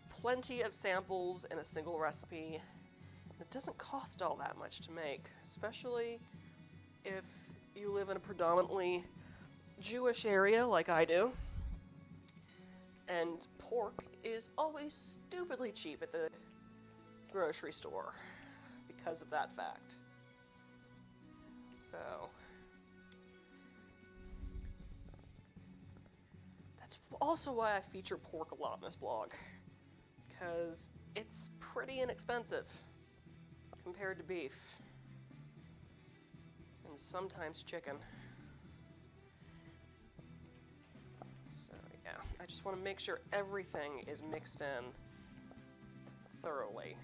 Plenty of samples in a single recipe. It doesn't cost all that much to make, especially if you live in a predominantly Jewish area like I do. And pork is always stupidly cheap at the grocery store because of that fact. So that's also why I feature pork a lot in this blog, because it's pretty inexpensive compared to beef, and sometimes chicken. So yeah, I just want to make sure everything is mixed in thoroughly.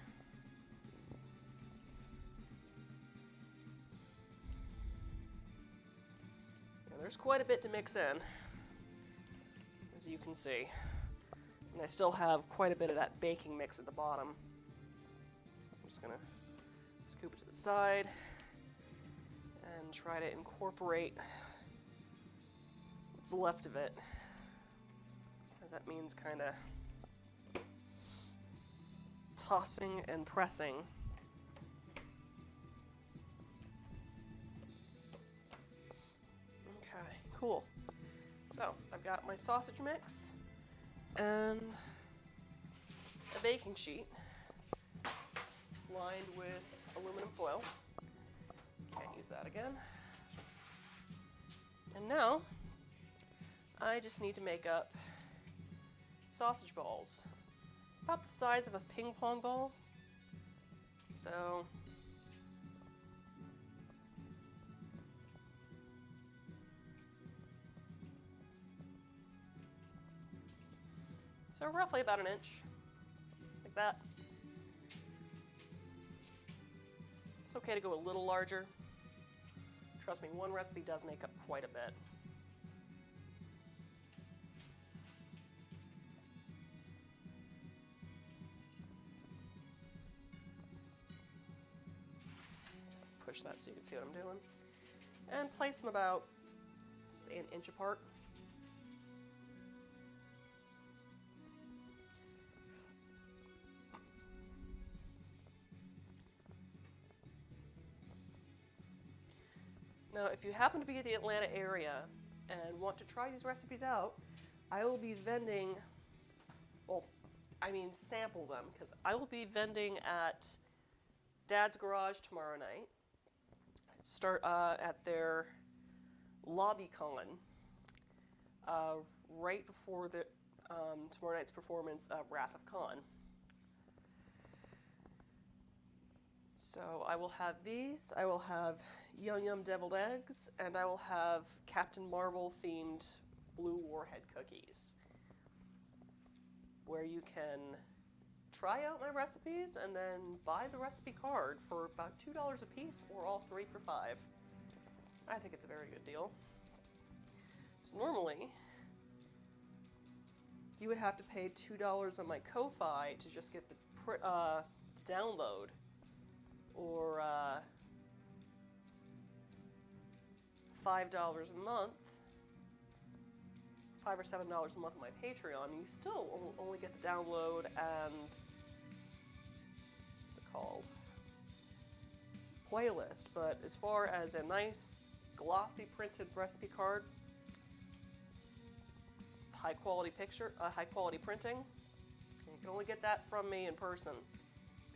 There's quite a bit to mix in, as you can see. And I still have quite a bit of that baking mix at the bottom. So I'm just going to scoop it to the side and try to incorporate what's left of it. And that means kind of tossing and pressing. Cool. So, I've got my sausage mix and a baking sheet lined with aluminum foil. Can't use that again. And now, I just need to make up sausage balls. About the size of a ping pong ball. So, roughly about an inch, like that. It's okay to go a little larger. Trust me, one recipe does make up quite a bit. Push that so you can see what I'm doing. And place them about, say, an inch apart. Now, if you happen to be in the Atlanta area and want to try these recipes out, I will be vending, well, I mean sample them, because I will be vending at Dad's Garage tomorrow night. Start at their LobbyCon right before the tomorrow night's performance of Wrath of Khan. So I will have these, I will have Yum Yum Deviled Eggs, and I will have Captain Marvel themed Blue Warhead cookies, where you can try out my recipes and then buy the recipe card for about $2 a piece, or all 3 for $5. I think it's a very good deal. So normally, you would have to pay $2 on my Ko-Fi to just get the download, or $5 a month, $5 or $7 a month on my Patreon. You still only get the download and what's it called? Playlist. But as far as a nice glossy printed recipe card, high quality picture, high quality printing, you can only get that from me in person,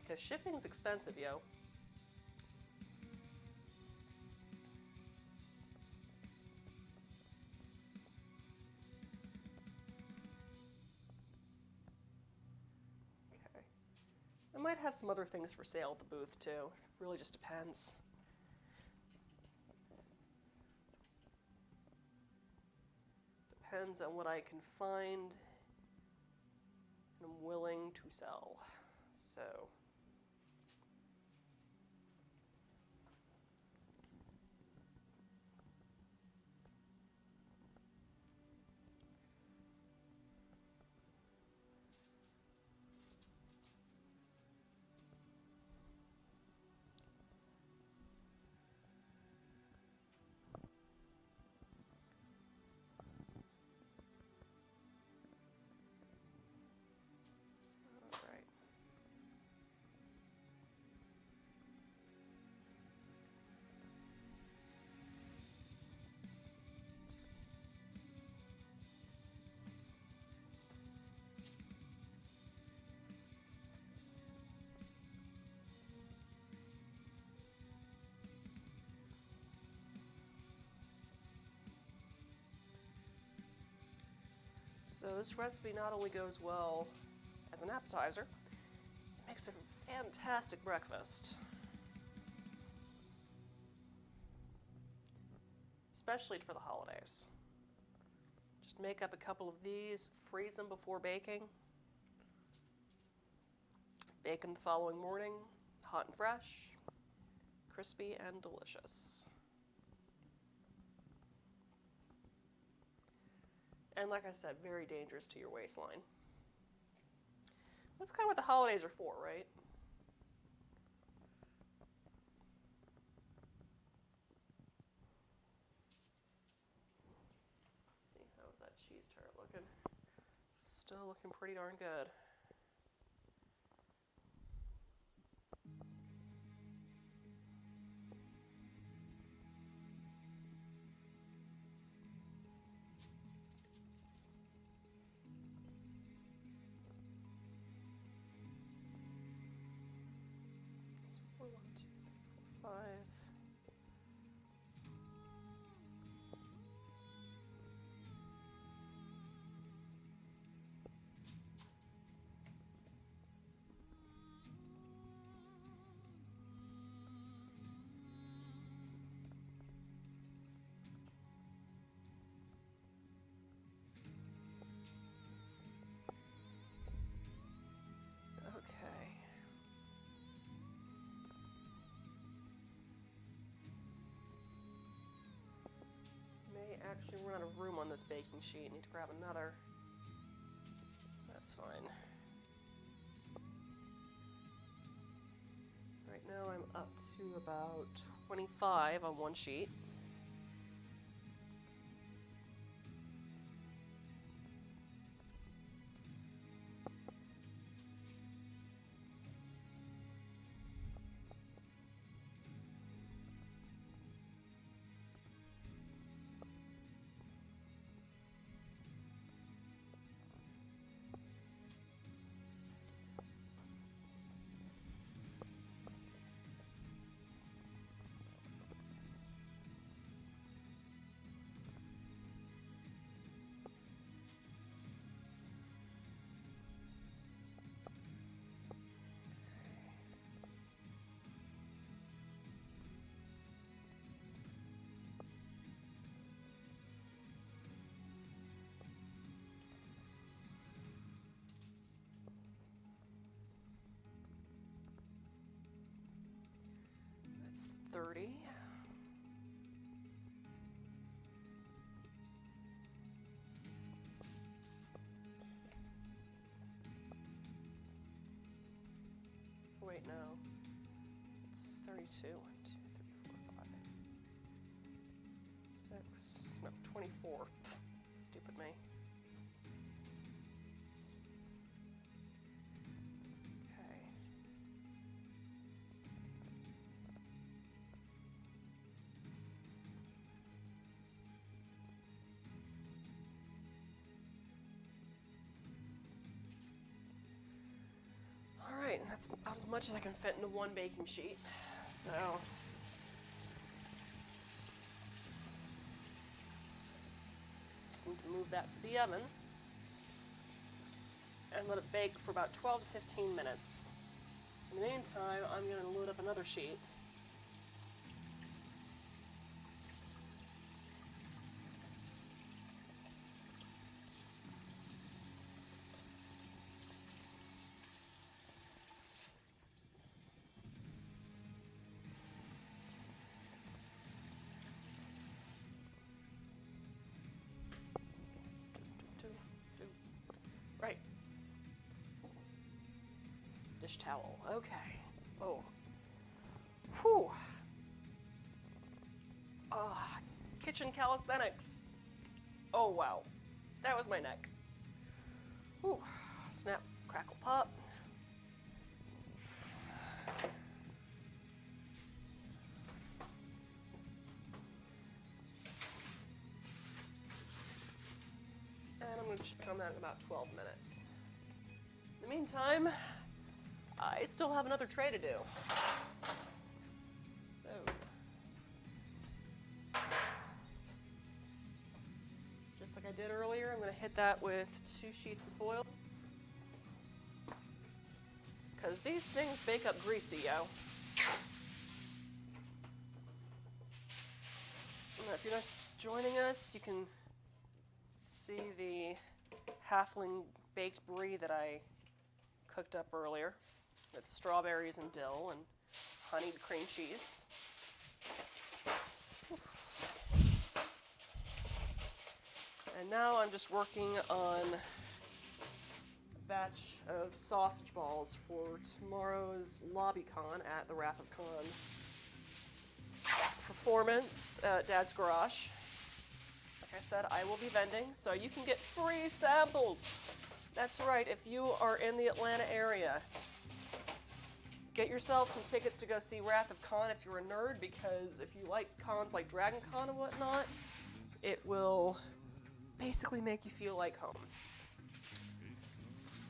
because shipping's expensive, yo. Okay. I might have some other things for sale at the booth too. It really just depends. Depends on what I can find and I'm willing to sell. So So this recipe not only goes well as an appetizer, it makes a fantastic breakfast. Especially for the holidays. Just make up a couple of these, freeze them before baking. Bake them the following morning, hot and fresh, crispy and delicious. And like I said, very dangerous to your waistline. That's kind of what the holidays are for, right? Let's see, how's that cheese tart looking? Still looking pretty darn good. Actually run out of room on this baking sheet. Need to grab another. That's fine. Right now I'm up to about 25 on one sheet. 30. Wait, no. It's 32. 1, 2, 3, 4, 5, 6. No, 24. Stupid me. Okay. Alright, that's about as much as I can fit into one baking sheet. So, just need to move that to the oven and let it bake for about 12 to 15 minutes. In the meantime, I'm going to load up another sheet. Right. Dish towel. Okay. Oh. Whew. Ah, kitchen calisthenics. Oh, wow. That was my neck. Whew. Snap, crackle, pop. And I'm going to check on that in about 12 minutes. In the meantime, I still have another tray to do. So, just like I did earlier, I'm going to hit that with 2 sheets of foil. Because these things bake up greasy, yo. Now, if you're not joining us, you can see the Halfling baked Brie that I cooked up earlier with strawberries and dill and honeyed cream cheese. And now I'm just working on a batch of sausage balls for tomorrow's LobbyCon at the Wrath of Khan performance at Dad's Garage. Like I said, I will be vending, so you can get free samples. That's right, if you are in the Atlanta area, get yourself some tickets to go see Wrath of Khan if you're a nerd, because if you like cons like Dragon Con and whatnot, it will basically make you feel like home.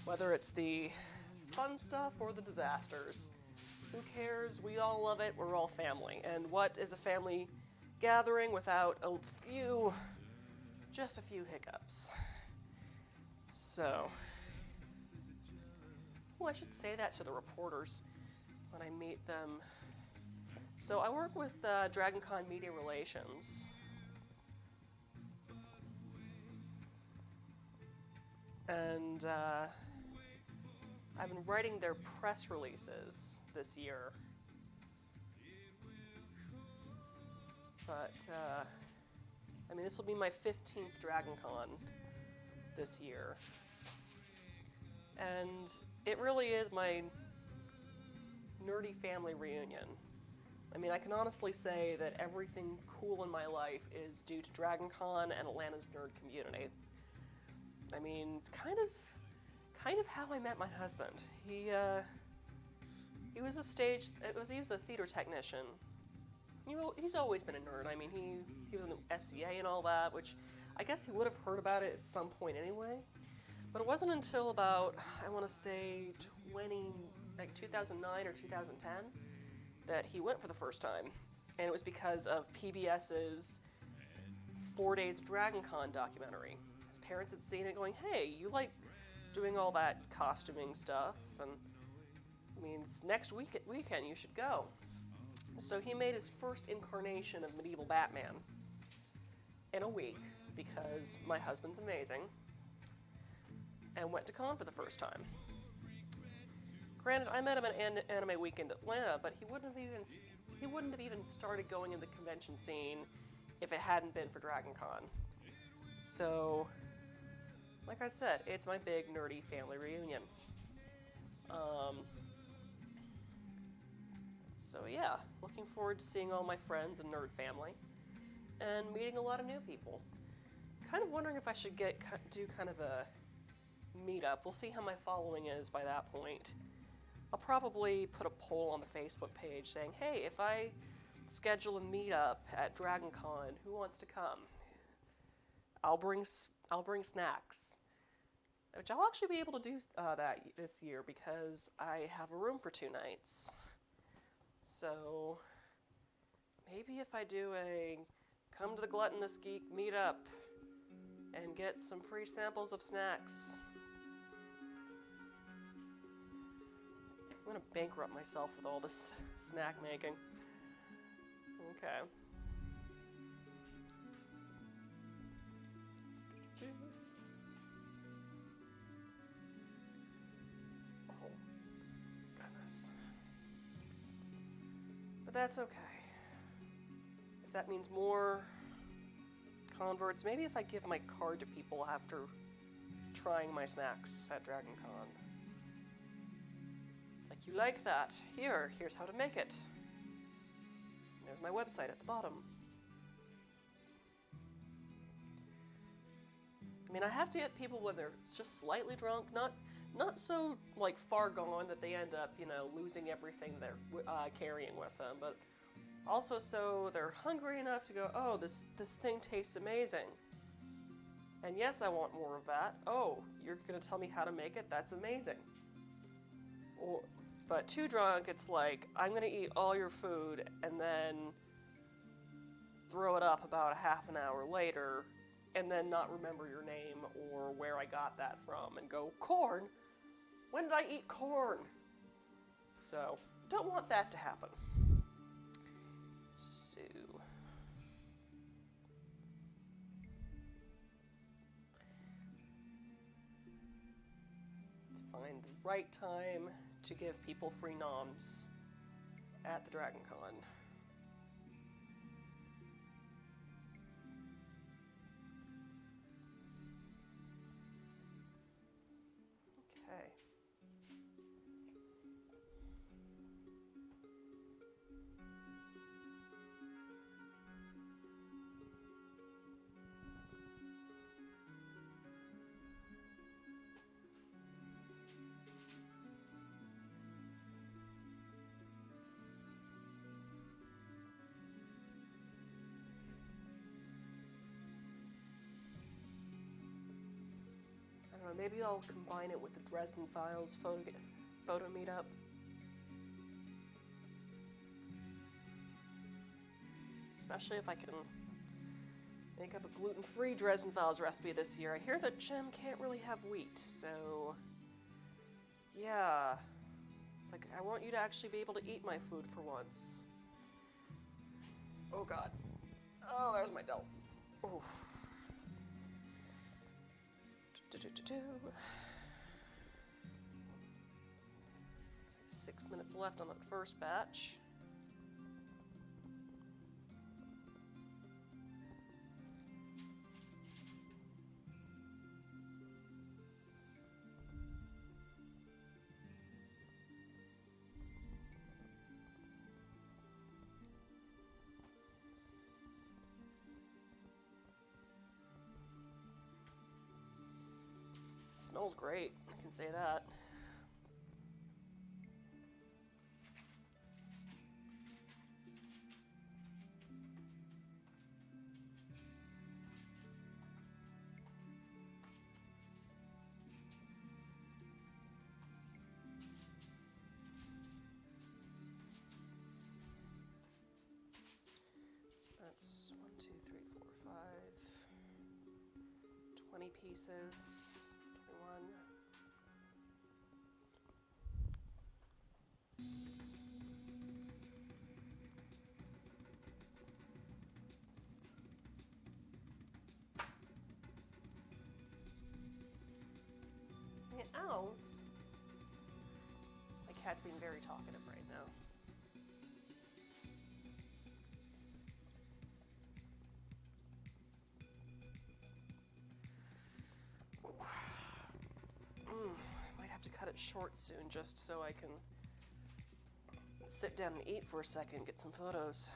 Whether it's the fun stuff or the disasters. Who cares? We all love it. We're all family. And what is a family gathering without just a few hiccups? So, I should say that to the reporters when I meet them. So I work with DragonCon Media Relations. And I've been writing their press releases this year. But, I mean, this will be my 15th DragonCon this year. And it really is my nerdy family reunion. I mean, I can honestly say that everything cool in my life is due to DragonCon and Atlanta's nerd community. I mean, it's kind of how I met my husband. He was a theater technician. You know, he's always been a nerd. I mean, he was in the SCA and all that, which I guess he would have heard about it at some point anyway. But it wasn't until about, I want to say 2009 or 2010 that he went for the first time. And it was because of PBS's 4 Days DragonCon documentary. His parents had seen it going, hey, you like doing all that costuming stuff, and I mean, it's next weekend, you should go. So he made his first incarnation of medieval Batman in a week, because my husband's amazing, and went to con for the first time. Granted, I met him at Anime Weekend Atlanta, but he wouldn't have even he wouldn't have even started going in the convention scene if it hadn't been for DragonCon. So, like I said, it's my big nerdy family reunion. So yeah, looking forward to seeing all my friends and nerd family, and meeting a lot of new people. Kind of wondering if I should do kind of a meetup. We'll see how my following is by that point. I'll probably put a poll on the Facebook page saying, hey, if I schedule a meetup at DragonCon, who wants to come? I'll bring snacks, which I'll actually be able to do that this year because I have a room for 2 nights. So maybe if I do a come to the Gluttonous Geek meetup and get some free samples of snacks. I'm gonna bankrupt myself with all this snack making. Okay. Oh, goodness. But that's okay. If that means more converts, maybe if I give my card to people after trying my snacks at DragonCon. It's like, you like that? Here's how to make it. There's my website at the bottom. I mean, I have to get people when they're just slightly drunk, not so like far gone that they end up, losing everything they're carrying with them, but also so they're hungry enough to go, oh, this thing tastes amazing. And yes, I want more of that. Oh, you're gonna tell me how to make it? That's amazing. But too drunk, it's like, I'm gonna eat all your food and then throw it up about a half an hour later and then not remember your name or where I got that from and go, corn? When did I eat corn? So, don't want that to happen. So, to find the right time to give people free noms at the DragonCon. Okay. I don't know, maybe I'll combine it with the Dresden Files photo meetup. Especially if I can make up a gluten-free Dresden Files recipe this year. I hear that Jim can't really have wheat, so yeah. It's like, I want you to actually be able to eat my food for once. Oh god. Oh, there's my delts. Oof. It's like 6 minutes left on that first batch. It smells great, I can say that. So that's 1, 2, 3, 4, 5, 20 pieces. 21. And owls. My cat's being very talkative right now. have to cut it short soon just so I can sit down and eat for a second, get some photos.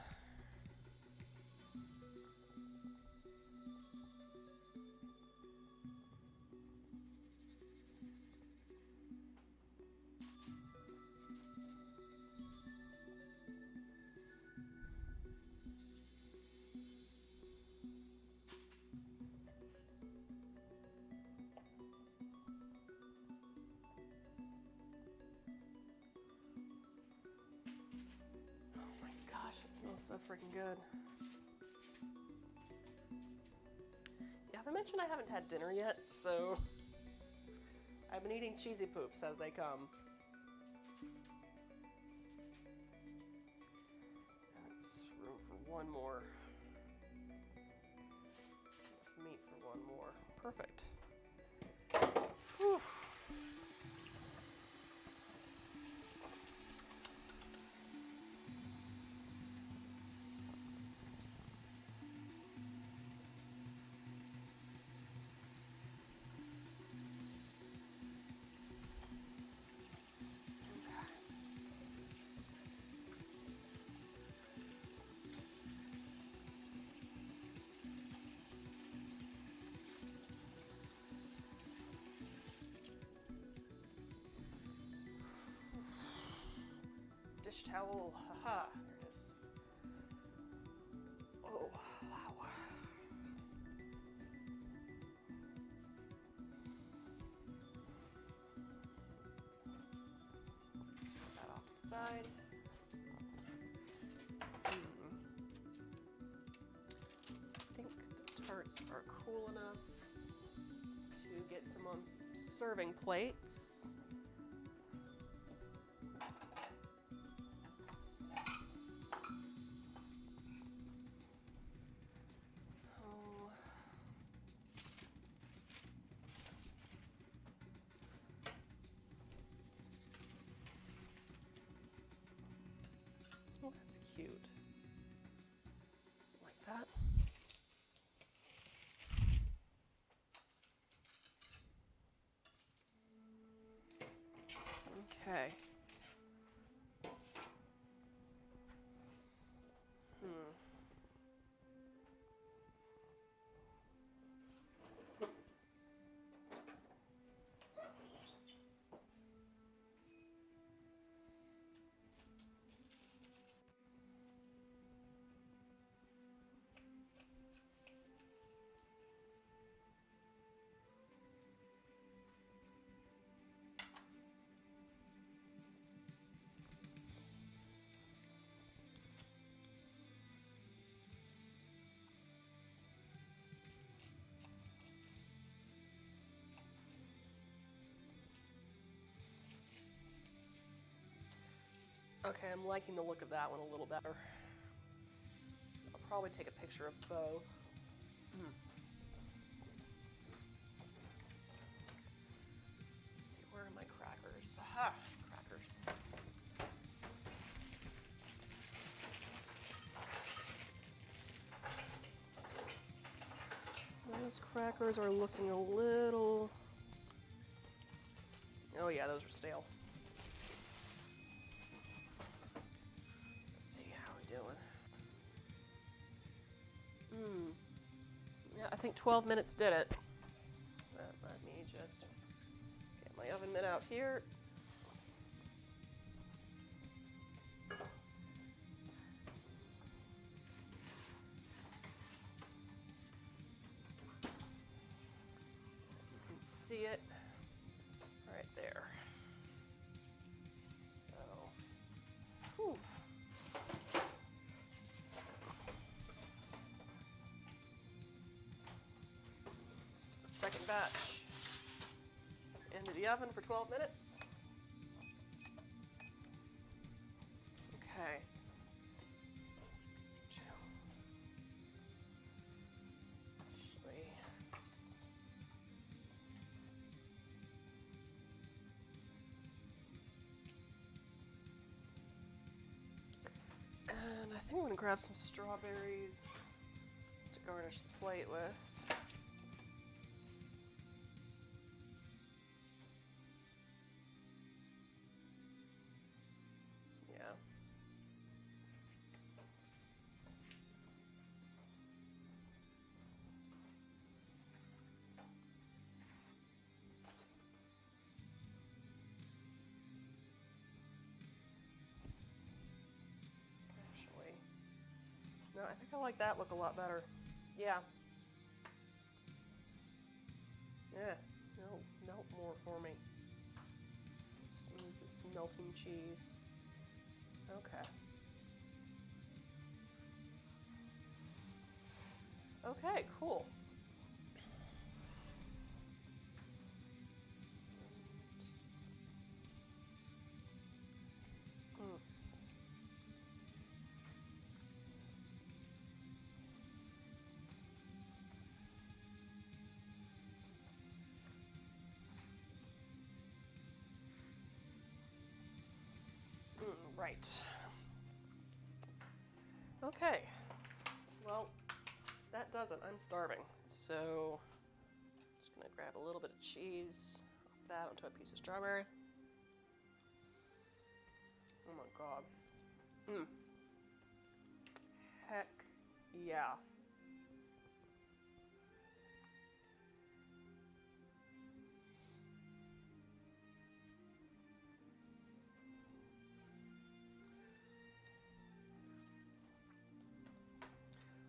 So freaking good. Yeah, I mentioned I haven't had dinner yet, so I've been eating cheesy poofs as they come. That's room for one more. Meat for one more. Perfect. Whew. Dish towel, haha, there it is. Oh, wow. Just put that off to the side. I think the tarts are cool enough to get some on some serving plates. Oh, that's cute. Like that. Okay. Okay, I'm liking the look of that one a little better. I'll probably take a picture of both. Let's see, where are my crackers? Aha, crackers. Those crackers are looking a little... Oh yeah, those are stale. Yeah, I think 12 minutes did it. Let me just get my oven mitt out here. You can see it right there. So, whew. Second batch into the oven for 12 minutes. Okay. Actually, and I think I'm going to grab some strawberries to garnish the plate with. No, I think I like that look a lot better. Yeah. Yeah. No, melt more for me. Smooth this melting cheese. Okay. Okay, cool. Mm. Right. Okay. Well, that does it. I'm starving. So, just gonna grab a little bit of cheese off that onto a piece of strawberry. Oh my god. Mmm. Heck yeah.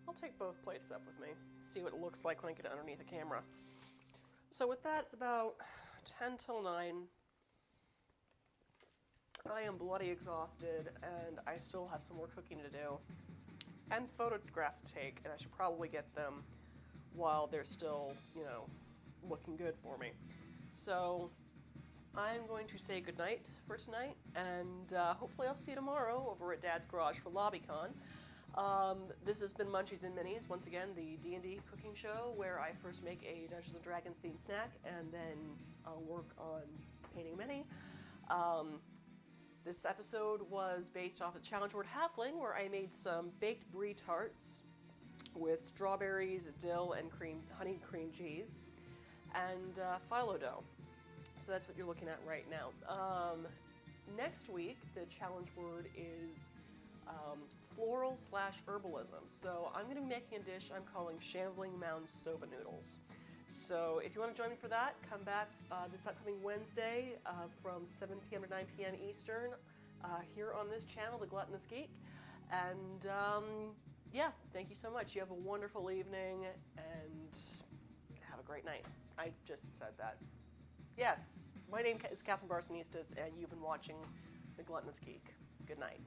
I'll take both plates up with me, see what it looks like when I get it underneath the camera. So with that, it's about 10 till 9. I am bloody exhausted, and I still have some more cooking to do, and photographs to take, and I should probably get them while they're still, looking good for me. So I'm going to say goodnight for tonight, and hopefully I'll see you tomorrow over at Dad's Garage for LobbyCon. This has been Munchies and Minis, once again, the D&D cooking show where I first make a Dungeons & Dragons themed snack and then I'll work on painting a mini. This episode was based off of the challenge word Halfling, where I made some baked Brie tarts with strawberries, dill, and honey cream cheese, and phyllo dough. So that's what you're looking at right now. Next week, the challenge word is floral/herbalism. So I'm going to be making a dish I'm calling Shambling Mound Soba Noodles. So if you want to join me for that, come back this upcoming Wednesday from 7 p.m. to 9 p.m. Eastern here on this channel, The Gluttonous Geek. And yeah, thank you so much. You have a wonderful evening and have a great night. I just said that. Yes, my name is Catherine Barsonistas, and you've been watching The Gluttonous Geek. Good night.